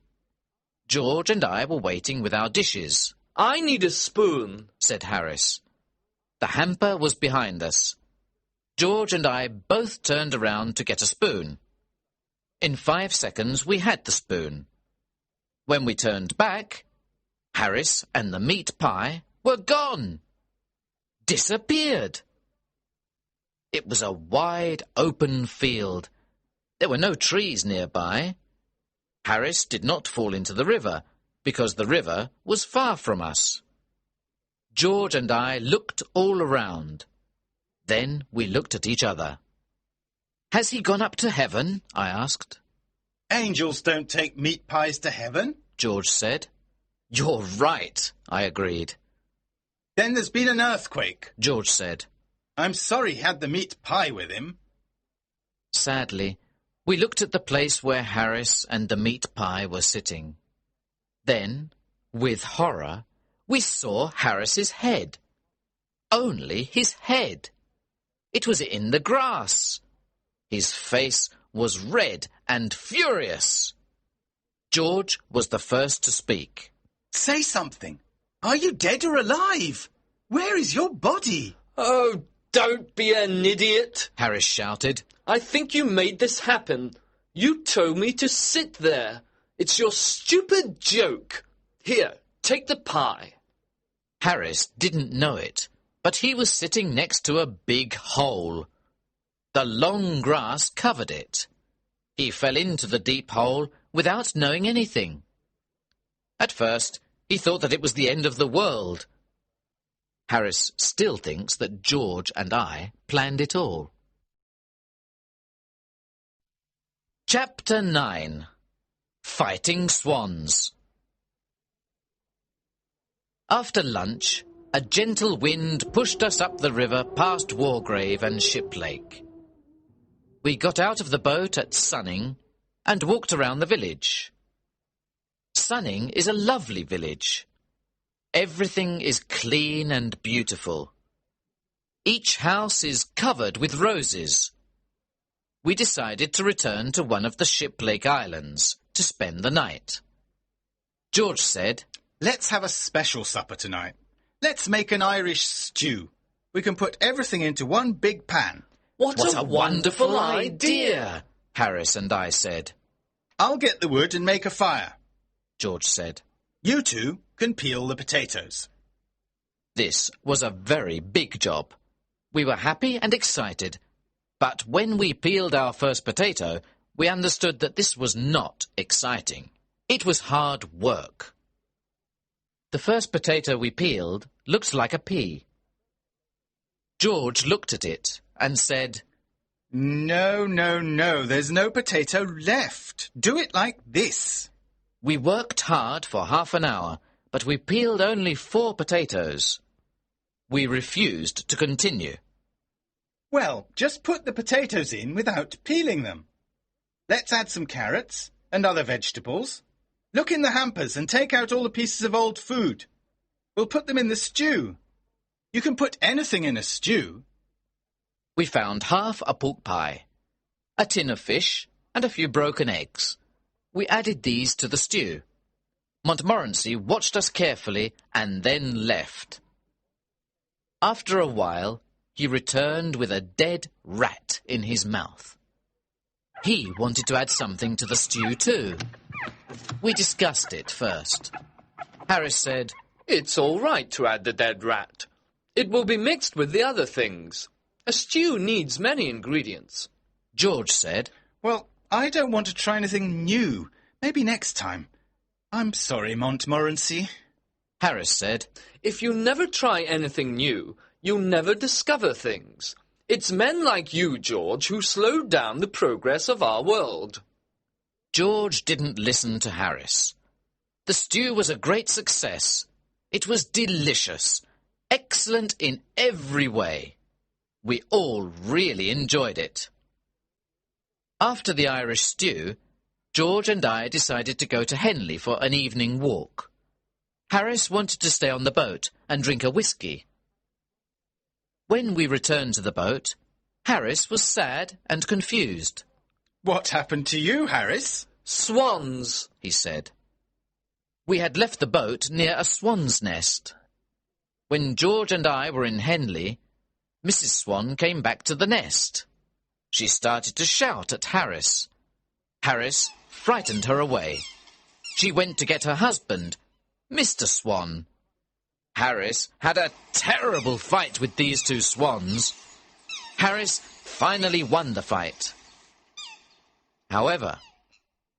George and I were waiting with our dishes. I need a spoon, said Harris. The hamper was behind us. George and I both turned around to get a spoon. In 5 seconds we had the spoon. When we turned back, Harris and the meat pie were gone. Disappeared. It was a wide, open field. There were no trees nearby. Harris did not fall into the river, because the river was far from us. George and I looked all around. Then we looked at each other. "Has he gone up to heaven?" I asked. Angels don't take meat pies to heaven, George said. "You're right," I agreed. Then there's been an earthquake, George said. I'm sorry he had the meat pie with him. Sadly, we looked at the place where Harris and the meat pie were sitting. Then, with horror, we saw Harris's head. Only his head. It was in the grass. His face was red and furious. George was the first to speak. Say something. Are you dead or alive? Where is your body? Oh, don't be an idiot, Harris shouted. I think you made this happen. You told me to sit there. It's your stupid joke. Here, take the pie. Harris didn't know it, but he was sitting next to a big hole. The long grass covered it. He fell into the deep hole without knowing anything. At first, he thought that it was the end of the world. Harris still thinks that George and I planned it all. Chapter 9. Fighting Swans. After lunch, a gentle wind pushed us up the river past Wargrave and Shiplake. We got out of the boat at Sunning and walked around the village. Sunning is a lovely village. Everything is clean and beautiful. Each house is covered with roses. We decided to return to one of the Shiplake Islands to spend the night. George said, Let's have a special supper tonight. Let's make an Irish stew. We can put everything into one big pan. What a wonderful idea, Harris and I said. I'll get the wood and make a fire, George said. You two can peel the potatoes. This was a very big job. We were happy and excited, but when we peeled our first potato, we understood that this was not exciting. It was hard work. The first potato we peeled looked like a pea. George looked at it and said, No, there's no potato left. Do it like this. We worked hard for half an hour, but we peeled only 4 potatoes. We refused to continue. Well, just put the potatoes in without peeling them. Let's add some carrots and other vegetables. Look in the hampers and take out all the pieces of old food. We'll put them in the stew. You can put anything in a stew. We found half a pork pie, a tin of fish, and a few broken eggs. We added these to the stew. Montmorency watched us carefully and then left. After a while, he returned with a dead rat in his mouth. He wanted to add something to the stew too. We discussed it first. Harris said, It's all right to add the dead rat. It will be mixed with the other things. A stew needs many ingredients. George said, Well, I don't want to try anything new. Maybe next time. I'm sorry, Montmorency. Harris said, If you never try anything new, you'll never discover things. It's men like you, George, who slowed down the progress of our world. George didn't listen to Harris. The stew was a great success. It was delicious, excellent in every way. We all really enjoyed it. After the Irish stew, George and I decided to go to Henley for an evening walk. Harris wanted to stay on the boat and drink a whisky. When we returned to the boat, Harris was sad and confused. What happened to you, Harris? Swans, he said. We had left the boat near a swan's nest. When George and I were in Henley, Mrs. Swan came back to the nest. She started to shout at Harris. Harris frightened her away. She went to get her husband, Mr. Swan. Harris had a terrible fight with these two swans. Harris finally won the fight. However,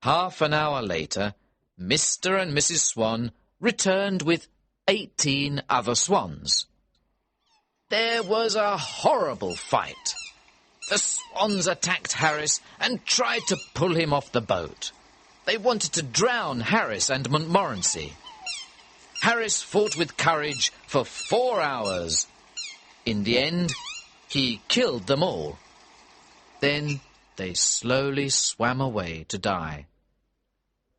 half an hour later, Mr. and Mrs. Swan returned with 18 other swans. There was a horrible fight. The swans attacked Harris and tried to pull him off the boat. They wanted to drown Harris and Montmorency. Harris fought with courage for 4 hours. In the end, he killed them all. Then they slowly swam away to die.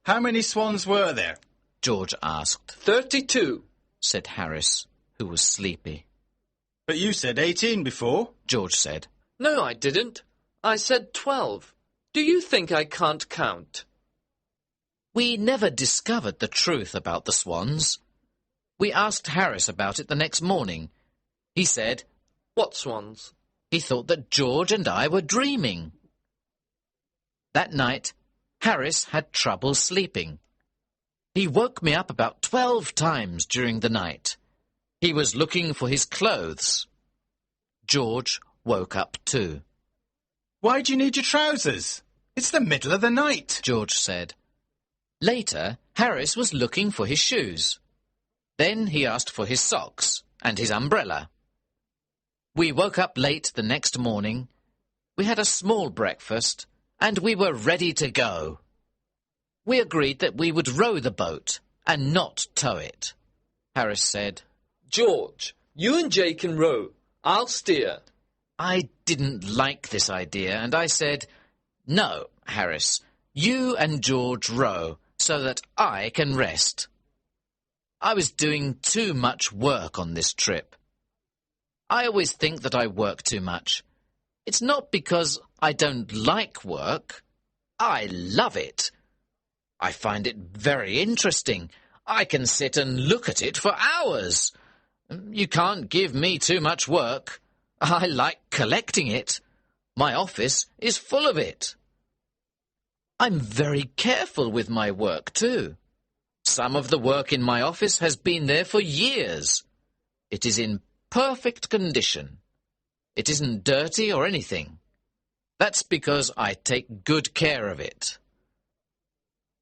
How many swans were there? George asked. 32, said Harris, who was sleepy. But you said 18 before. George said. No, I didn't. I said 12. Do you think I can't count? We never discovered the truth about the swans. We asked Harris about it the next morning. He said, What swans? He thought that George and I were dreaming. That night, Harris had trouble sleeping. He woke me up about 12 times during the night. He was looking for his clothes. George woke up too. Why do you need your trousers? It's the middle of the night, George said. Later, Harris was looking for his shoes. Then he asked for his socks and his umbrella. We woke up late the next morning. We had a small breakfast, and we were ready to go. We agreed that we would row the boat and not tow it. Harris said, George, you and Jay can row. I'll steer. I didn't like this idea, and I said, No, Harris, you and George row so that I can rest. I was doing too much work on this trip. I always think that I work too much. It's not because I don't like work. I love it. I find it very interesting. I can sit and look at it for hours. You can't give me too much work. I like collecting it. My office is full of it. I'm very careful with my work too. Some of the work in my office has been there for years. It is in perfect condition. It isn't dirty or anything. That's because I take good care of it.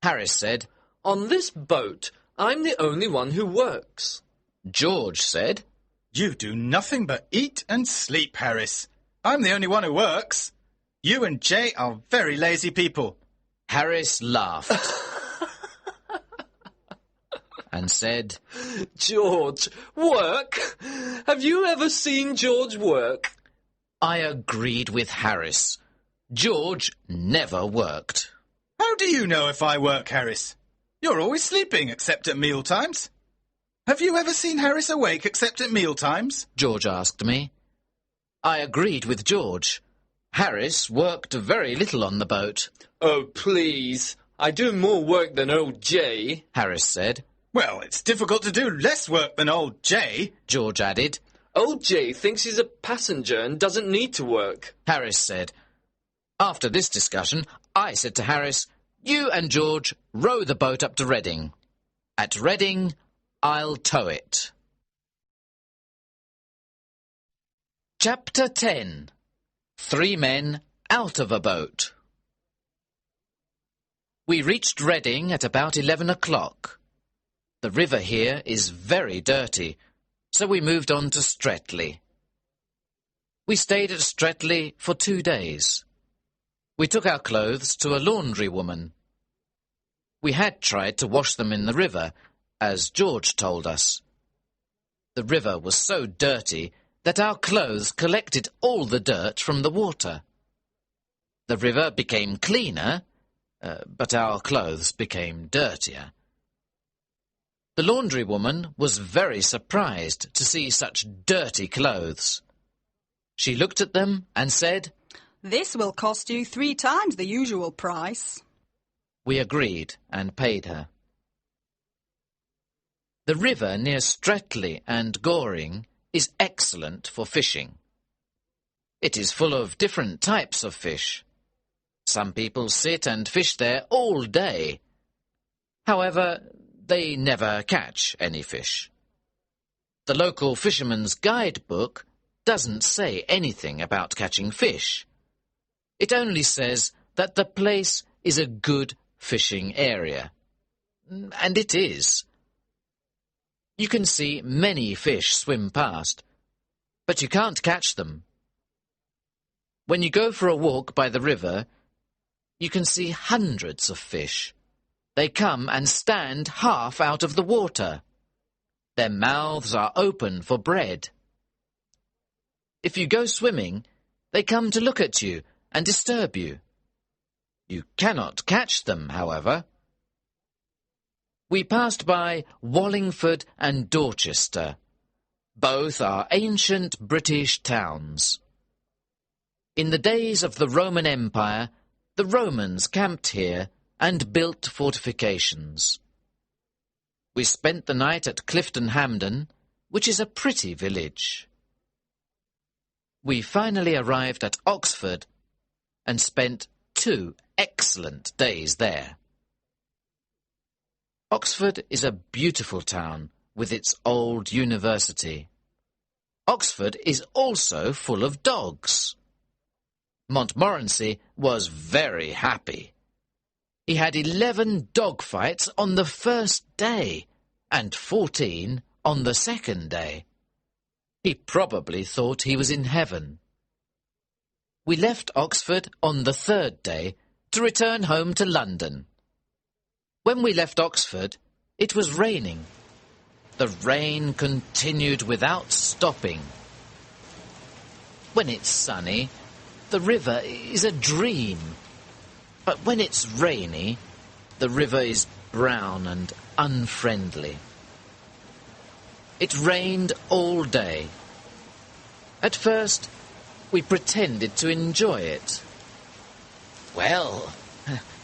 Harris said, On this boat, I'm the only one who works. George said, You do nothing but eat and sleep, Harris. I'm the only one who works. You and Jay are very lazy people. Harris laughed and said, George, work? Have you ever seen George work? I agreed with Harris. George never worked. How do you know if I work, Harris? You're always sleeping except at meal times. Have you ever seen Harris awake except at meal times? George asked me. I agreed with George. Harris worked very little on the boat. Oh, please. I do more work than old Jay, Harris said. Well, it's difficult to do less work than old Jay, George added. Old Jay thinks he's a passenger and doesn't need to work, Harris said. After this discussion, I said to Harris, You and George row the boat up to Reading. At Reading, I'll tow it. Chapter 10. 3 men out of a boat. We reached Reading at about 11 o'clock. The river here is very dirty, so we moved on to Streatley. We stayed at Streatley for 2 days. We took our clothes to a laundry woman. We had tried to wash them in the river, as George told us. The river was so dirty that our clothes collected all the dirt from the water. The river became cleaner, but our clothes became dirtier. The laundry woman was very surprised to see such dirty clothes. She looked at them and said, "This will cost you 3 times the usual price." We agreed and paid her. The river near Streatley and Goring is excellent for fishing. It is full of different types of fish. Some people sit and fish there all day. However, they never catch any fish. The local fisherman's guidebook doesn't say anything about catching fish. It only says that the place is a good fishing area. And it is. You can see many fish swim past, but you can't catch them. When you go for a walk by the river, you can see hundreds of fish. They come and stand half out of the water. Their mouths are open for bread. If you go swimming, they come to look at you and disturb you. You cannot catch them, however. We passed by Wallingford and Dorchester. Both are ancient British towns. In the days of the Roman Empire, the Romans camped here and built fortifications. We spent the night at Clifton, Hamden, which is a pretty village. We finally arrived at Oxford and spent 2 excellent days there. Oxford is a beautiful town with its old university. Oxford is also full of dogs. Montmorency was very happy. He had 11 dog fights on the first day and 14 on the second day. He probably thought he was in heaven. We left Oxford on the 3rd day to return home to London. When we left Oxford, it was raining. The rain continued without stopping. When it's sunny, the river is a dream. But when it's rainy, the river is brown and unfriendly. It rained all day. At first, we pretended to enjoy it. Well,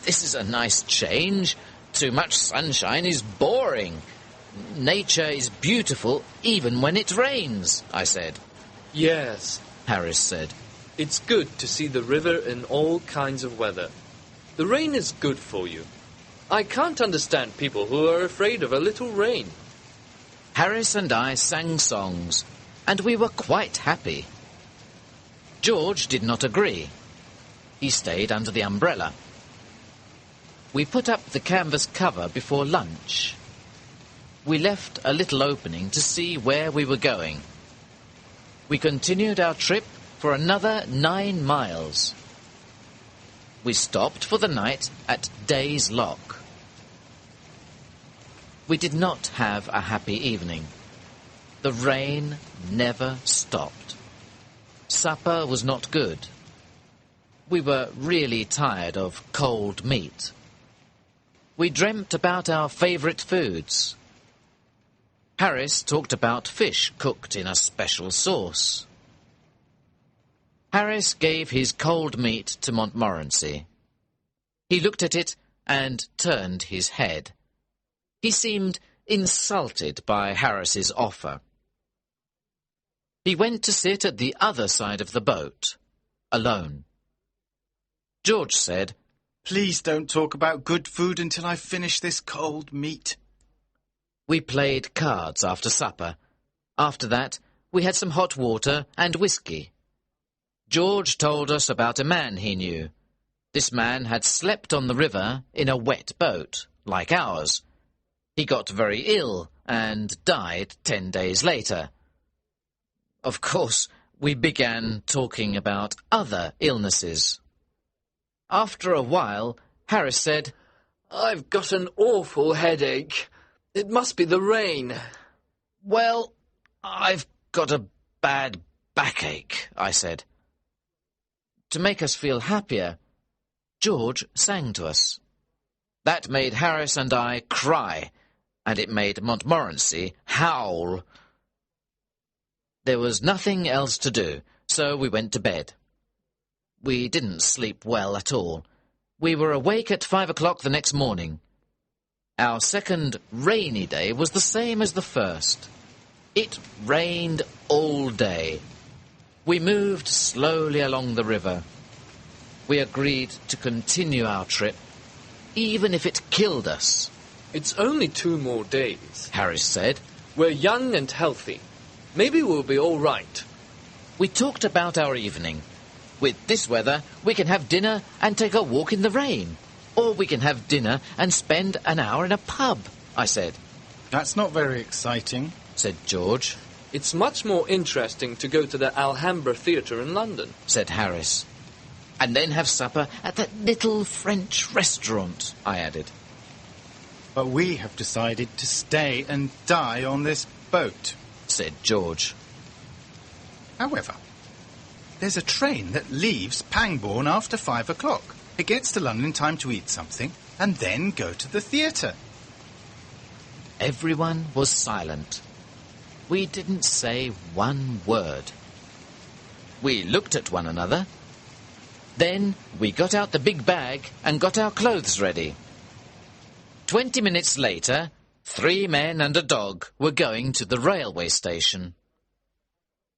this is a nice change. Too much sunshine is boring. Nature is beautiful even when it rains, I said. Yes, Harris said. it's good to see the river in all kinds of weather. The rain is good for you. I can't understand people who are afraid of a little rain. Harris and I sang songs, and we were quite happy. George did not agree. He stayed under the umbrella. We put up the canvas cover before lunch. We left a little opening to see where we were going. We continued our trip for another 9 miles. We stopped for the night at Day's Lock. We did not have a happy evening. The rain never stopped. Supper was not good. We were really tired of cold meat. We dreamt about our favourite foods. Harris talked about fish cooked in a special sauce. Harris gave his cold meat to Montmorency. He looked at it and turned his head. He seemed insulted by Harris's offer. He went to sit at the other side of the boat, alone. George said, Please don't talk about good food until I finish this cold meat. We played cards after supper. After that, we had some hot water and whiskey. George told us about a man he knew. This man had slept on the river in a wet boat, like ours. He got very ill and died 10 days later. Of course, we began talking about other illnesses. After a while, Harris said, I've got an awful headache. It must be the rain. Well, I've got a bad backache, I said. To make us feel happier, George sang to us. That made Harris and I cry, and it made Montmorency howl. There was nothing else to do, so we went to bed. We didn't sleep well at all. We were awake at 5 o'clock the next morning. Our second rainy day was the same as the first. It rained all day. We moved slowly along the river. We agreed to continue our trip, even if it killed us. It's only 2 more days, Harris said. We're young and healthy. Maybe we'll be all right. We talked about our evening. With this weather, we can have dinner and take a walk in the rain. Or we can have dinner and spend an hour in a pub, I said. That's not very exciting, said George. It's much more interesting to go to the Alhambra theatre in London, said Harris. And then have supper at that little French restaurant, I added. But we have decided to stay and die on this boat, said George. However, there's a train that leaves Pangbourne after 5 o'clock. It gets to London in time to eat something and then go to the theatre. Everyone was silent. We didn't say one word. We looked at one another. Then we got out the big bag and got our clothes ready. 20 minutes later, 3 men and a dog were going to the railway station.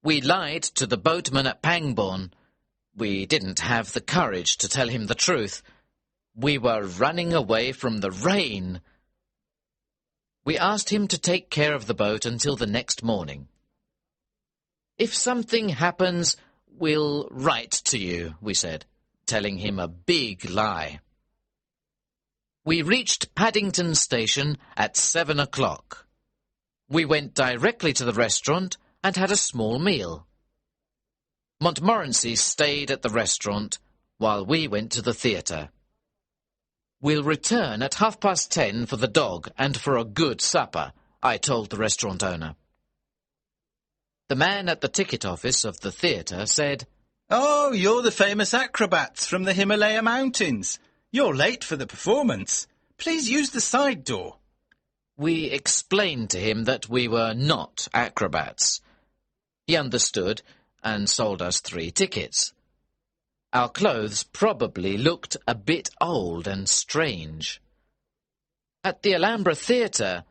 We lied to the boatman at Pangbourne. We didn't have the courage to tell him the truth. We were running away from the rain. We asked him to take care of the boat until the next morning. If something happens, we'll write to you, we said, telling him a big lie. We reached Paddington Station at 7 o'clock. We went directly to the restaurant and had a small meal. Montmorency stayed at the restaurant while we went to the theatre. We'll return at 10:30 for the dog and for a good supper, I told the restaurant owner. The man at the ticket office of the theatre said, Oh, you're the famous acrobats from the Himalaya Mountains. You're late for the performance. Please use the side door. We explained to him that we were not acrobats. He understood and sold us 3 tickets. Our clothes probably looked a bit old and strange. At the Alhambra Theatre,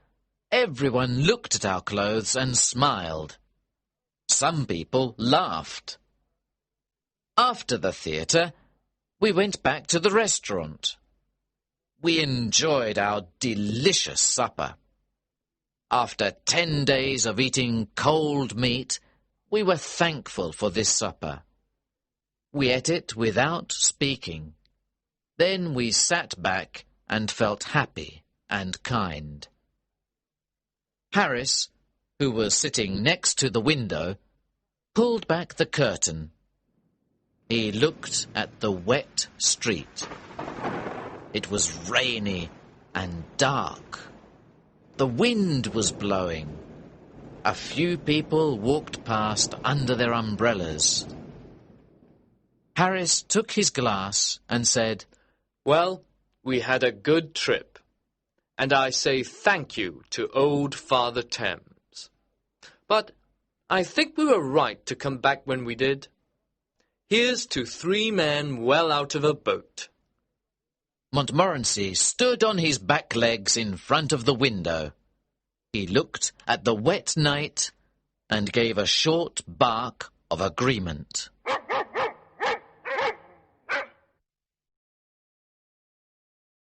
everyone looked at our clothes and smiled. Some people laughed. After the theatre, we went back to the restaurant. We enjoyed our delicious supper. After 10 days of eating cold meat, we were thankful for this supper. We ate it without speaking. Then we sat back and felt happy and kind. Harris, who was sitting next to the window, pulled back the curtain. He looked at the wet street. It was rainy and dark. The wind was blowing. A few people walked past under their umbrellas. Harris took his glass and said, Well, we had a good trip, and I say thank you to old Father Thames. But I think we were right to come back when we did. Here's to 3 men well out of a boat. Montmorency stood on his back legs in front of the window. He looked at the wet night and gave a short bark of agreement.